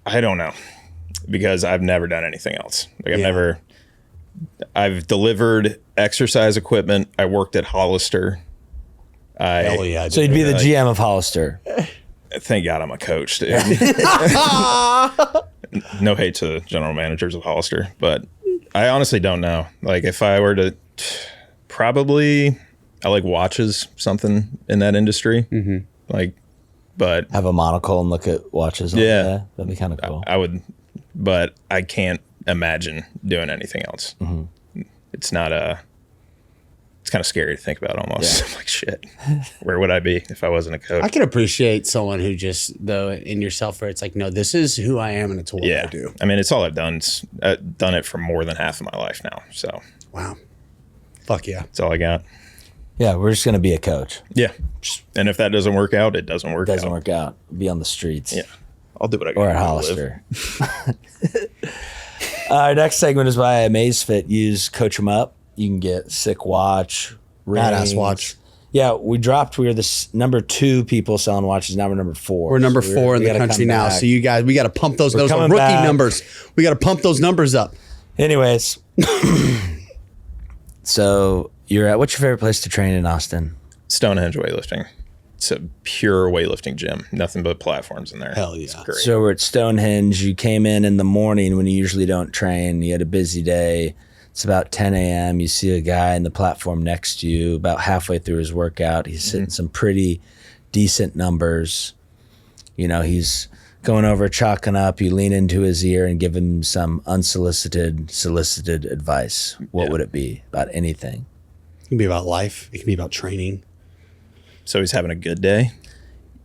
I don't know, because I've never done anything else. Like I've delivered exercise equipment. I worked at Hollister. hell yeah. So you'd be the GM of Hollister. Thank God I'm a coach, dude. No hate to the general managers of Hollister, but I honestly don't know. Like, if I were to, probably, I like watches, something in that industry. Mm-hmm. Like, but Have a monocle and look at watches. Yeah. That'd be kind of cool. I would, but I can't imagine doing anything else. Mm-hmm. It's kind of scary to think about almost. Yeah. I'm like, shit, where would I be if I wasn't a coach? I can appreciate someone who just, though, in yourself, where it's like, no, this is who I am and it's what I do. I mean, it's all I've done. I've done it for more than half of my life now. So, Wow. Fuck yeah. that's all I got. Yeah, we're just going to be a coach. Yeah. And if that doesn't work out, it doesn't work out. Doesn't work out. Be on the streets. Yeah. I'll do what I got Or to at live. Hollister. Our next segment is by Amazfit. Use coachemup. You can get sick watch. Badass rings. watch. Yeah, we dropped. We were the number 2 people selling watches. Now we're number 4. We're number So 4 in we the gotta country come now. back. So you guys, we got to pump those are coming rookie back. numbers. We got to pump those numbers up. Anyways, so you're at, what's your favorite place to train in Austin? Stonehenge weightlifting. It's a pure weightlifting gym. Nothing but platforms in there. Hell yeah. It's great. So we're at Stonehenge. You came in the morning when you usually don't train. You had a busy day. It's about 10 a.m. You see a guy in the platform next to you about halfway through his workout. He's hitting some pretty decent numbers. You know, he's going over, chalking up. You lean into his ear and give him some solicited advice. What would it be? About anything? It can be about life. It can be about training. So he's having a good day.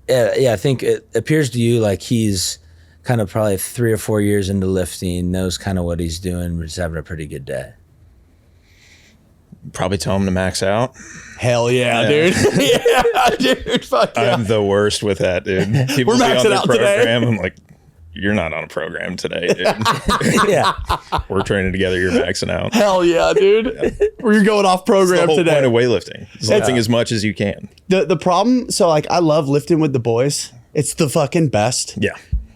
Yeah, I think it appears to you like he's kind of probably 3 or 4 years into lifting, knows kind of what he's doing, but he's having a pretty good day. Probably tell him to max out. Hell yeah, dude. Yeah, dude. Fuck yeah. I'm the worst with that, dude. People We're be on maxing their out today. program. I'm like, you're not on a program today, dude. Yeah. We're training together. You're maxing out. Hell yeah, dude. We're going off That's program the whole today. point of weightlifting. It's lifting as much as you can. The problem, so like I love lifting with the boys. It's the fucking best. Yeah.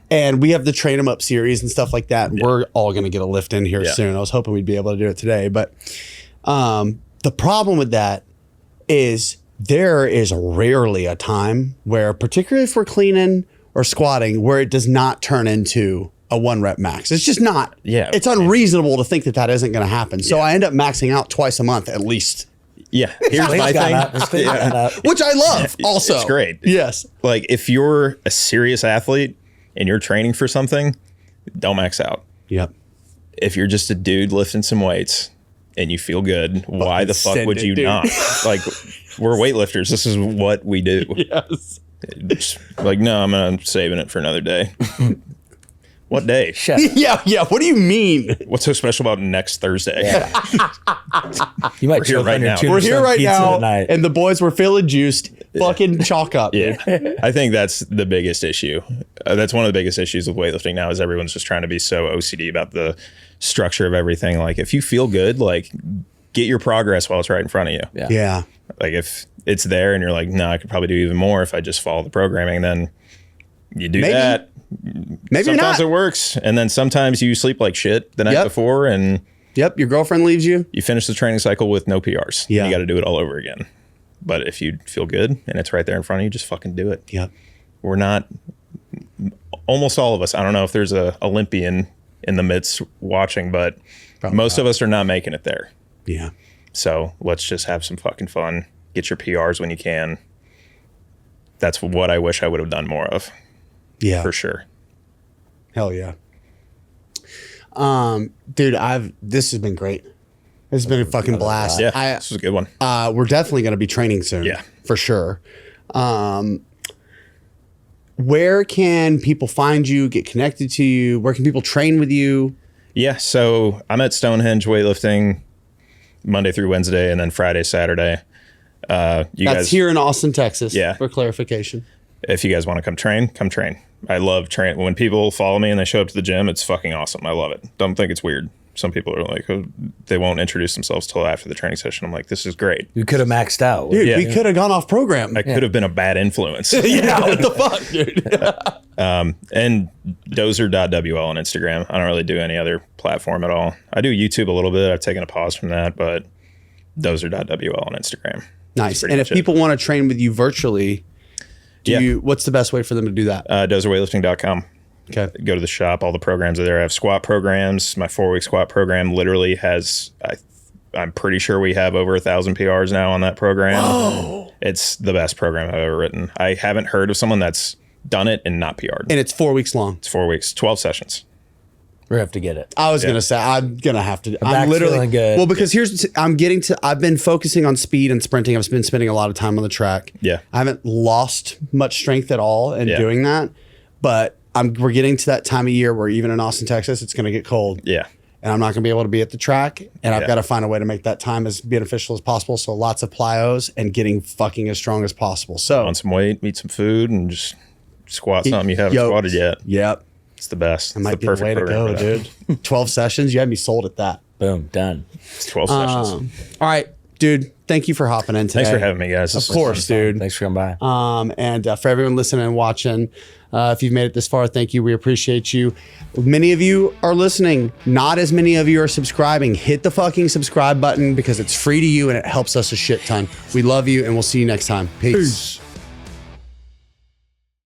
And we have the Train 'em Up series and stuff like that. And we're all going to get a lift in here Yeah. soon. I was hoping we'd be able to do it today. But the problem with that is there is rarely a time where, particularly if we're cleaning or squatting, where it does not turn into a 1 rep max. It's just not. Yeah. It's unreasonable to think that isn't going to happen. So I end up maxing out twice a month at least, Yeah. Here's my thing. which I love also. It's great. Yes. Like, if you're a serious athlete and you're training for something, don't max out. Yep. If you're just a dude lifting some weights and you feel good, why the fuck send would it, you dude. not? Like, we're weightlifters. This is what we do. Yes. Just like, no, I'm saving it for another day. What day? Chef. Yeah. What do you mean? What's so special about next Thursday? You might here choke right on your now. tuna We're here sub right pizza now, tonight. and the boys were feeling juiced. Fucking chalk up. Yeah, I think that's the biggest issue. That's one of the biggest issues with weightlifting now is everyone's just trying to be so OCD about the structure of everything. Like, if you feel good, like, get your progress while it's right in front of you. Yeah. Like, if it's there and you're like, no, I could probably do even more if I just follow the programming, then you do Maybe. that. Maybe Sometimes not. it works, and then sometimes you sleep like shit the night Yep. before, and Yep. Your girlfriend leaves you. You finish the training cycle with no PRs. Yeah. You got to do it all over again. But if you feel good and it's right there in front of you, just fucking do it. Yep. We're not, almost all of us, I don't know if there's a Olympian in the midst watching, but probably most of us are not making it there. Yeah. So let's just have some fucking fun. Get your PRs when you can. That's what I wish I would have done more of. Yeah. For sure. Hell yeah. Dude, this has been great. This has been a fucking blast. Yeah, this was a good one. We're definitely going to be training soon. Yeah. For sure. Where can people find you, get connected to you? Where can people train with you? Yeah, so I'm at Stonehenge Weightlifting Monday through Wednesday, and then Friday, Saturday. That's guys, here in Austin, Texas. Yeah. For clarification. If you guys want to come train, come train. I love training. When people follow me and they show up to the gym, it's fucking awesome. I love it. Don't think it's weird. Some people are like, oh, they won't introduce themselves till after the traiing session. I'm like, this is great. You could have maxed out. Dude, we could have gone off program. I could have been a bad influence. Yeah, what the fuck, dude? And dozer.wl on Instagram. I don't really do any other platform at all. I do YouTube a little bit. I've taken a pause from that, but dozer.wl on Instagram. Nice. And if people want to train with you virtually, what's the best way for them to do that? Dozerweightlifting.com. Okay. Go to the shop. All the programs are there. I have squat programs. My 4-week squat program literally has, I'm pretty sure we have over 1,000 PRs now on that program. Oh. It's the best program I've ever written. I haven't heard of someone that's done it and not PR'd. And it's 4 weeks long. It's 4 weeks, 12 sessions. We have to get it. I was going to say, I'm going to have to. I'm literally good. Well, because I've been focusing on speed and sprinting. I've been spending a lot of time on the track. Yeah. I haven't lost much strength at all in doing that. But we're getting to that time of year where even in Austin, Texas, it's going to get cold. Yeah. And I'm not going to be able to be at the track. And I've got to find a way to make that time as beneficial as possible. So lots of plyos and getting fucking as strong as possible. So on some weight, eat some food, and just squat something you haven't squatted yet. Yep. It's the best. That might be the way to go, dude. 12 sessions. You had me sold at that. Boom. Done. It's 12 sessions. All right, dude. Thank you for hopping in today. Thanks for having me, guys. Of course, dude. Thanks for coming by. And for everyone listening and watching, if you've made it this far, thank you. We appreciate you. Many of you are listening. Not as many of you are subscribing. Hit the fucking subscribe button because it's free to you and it helps us a shit ton. We love you and we'll see you next time. Peace.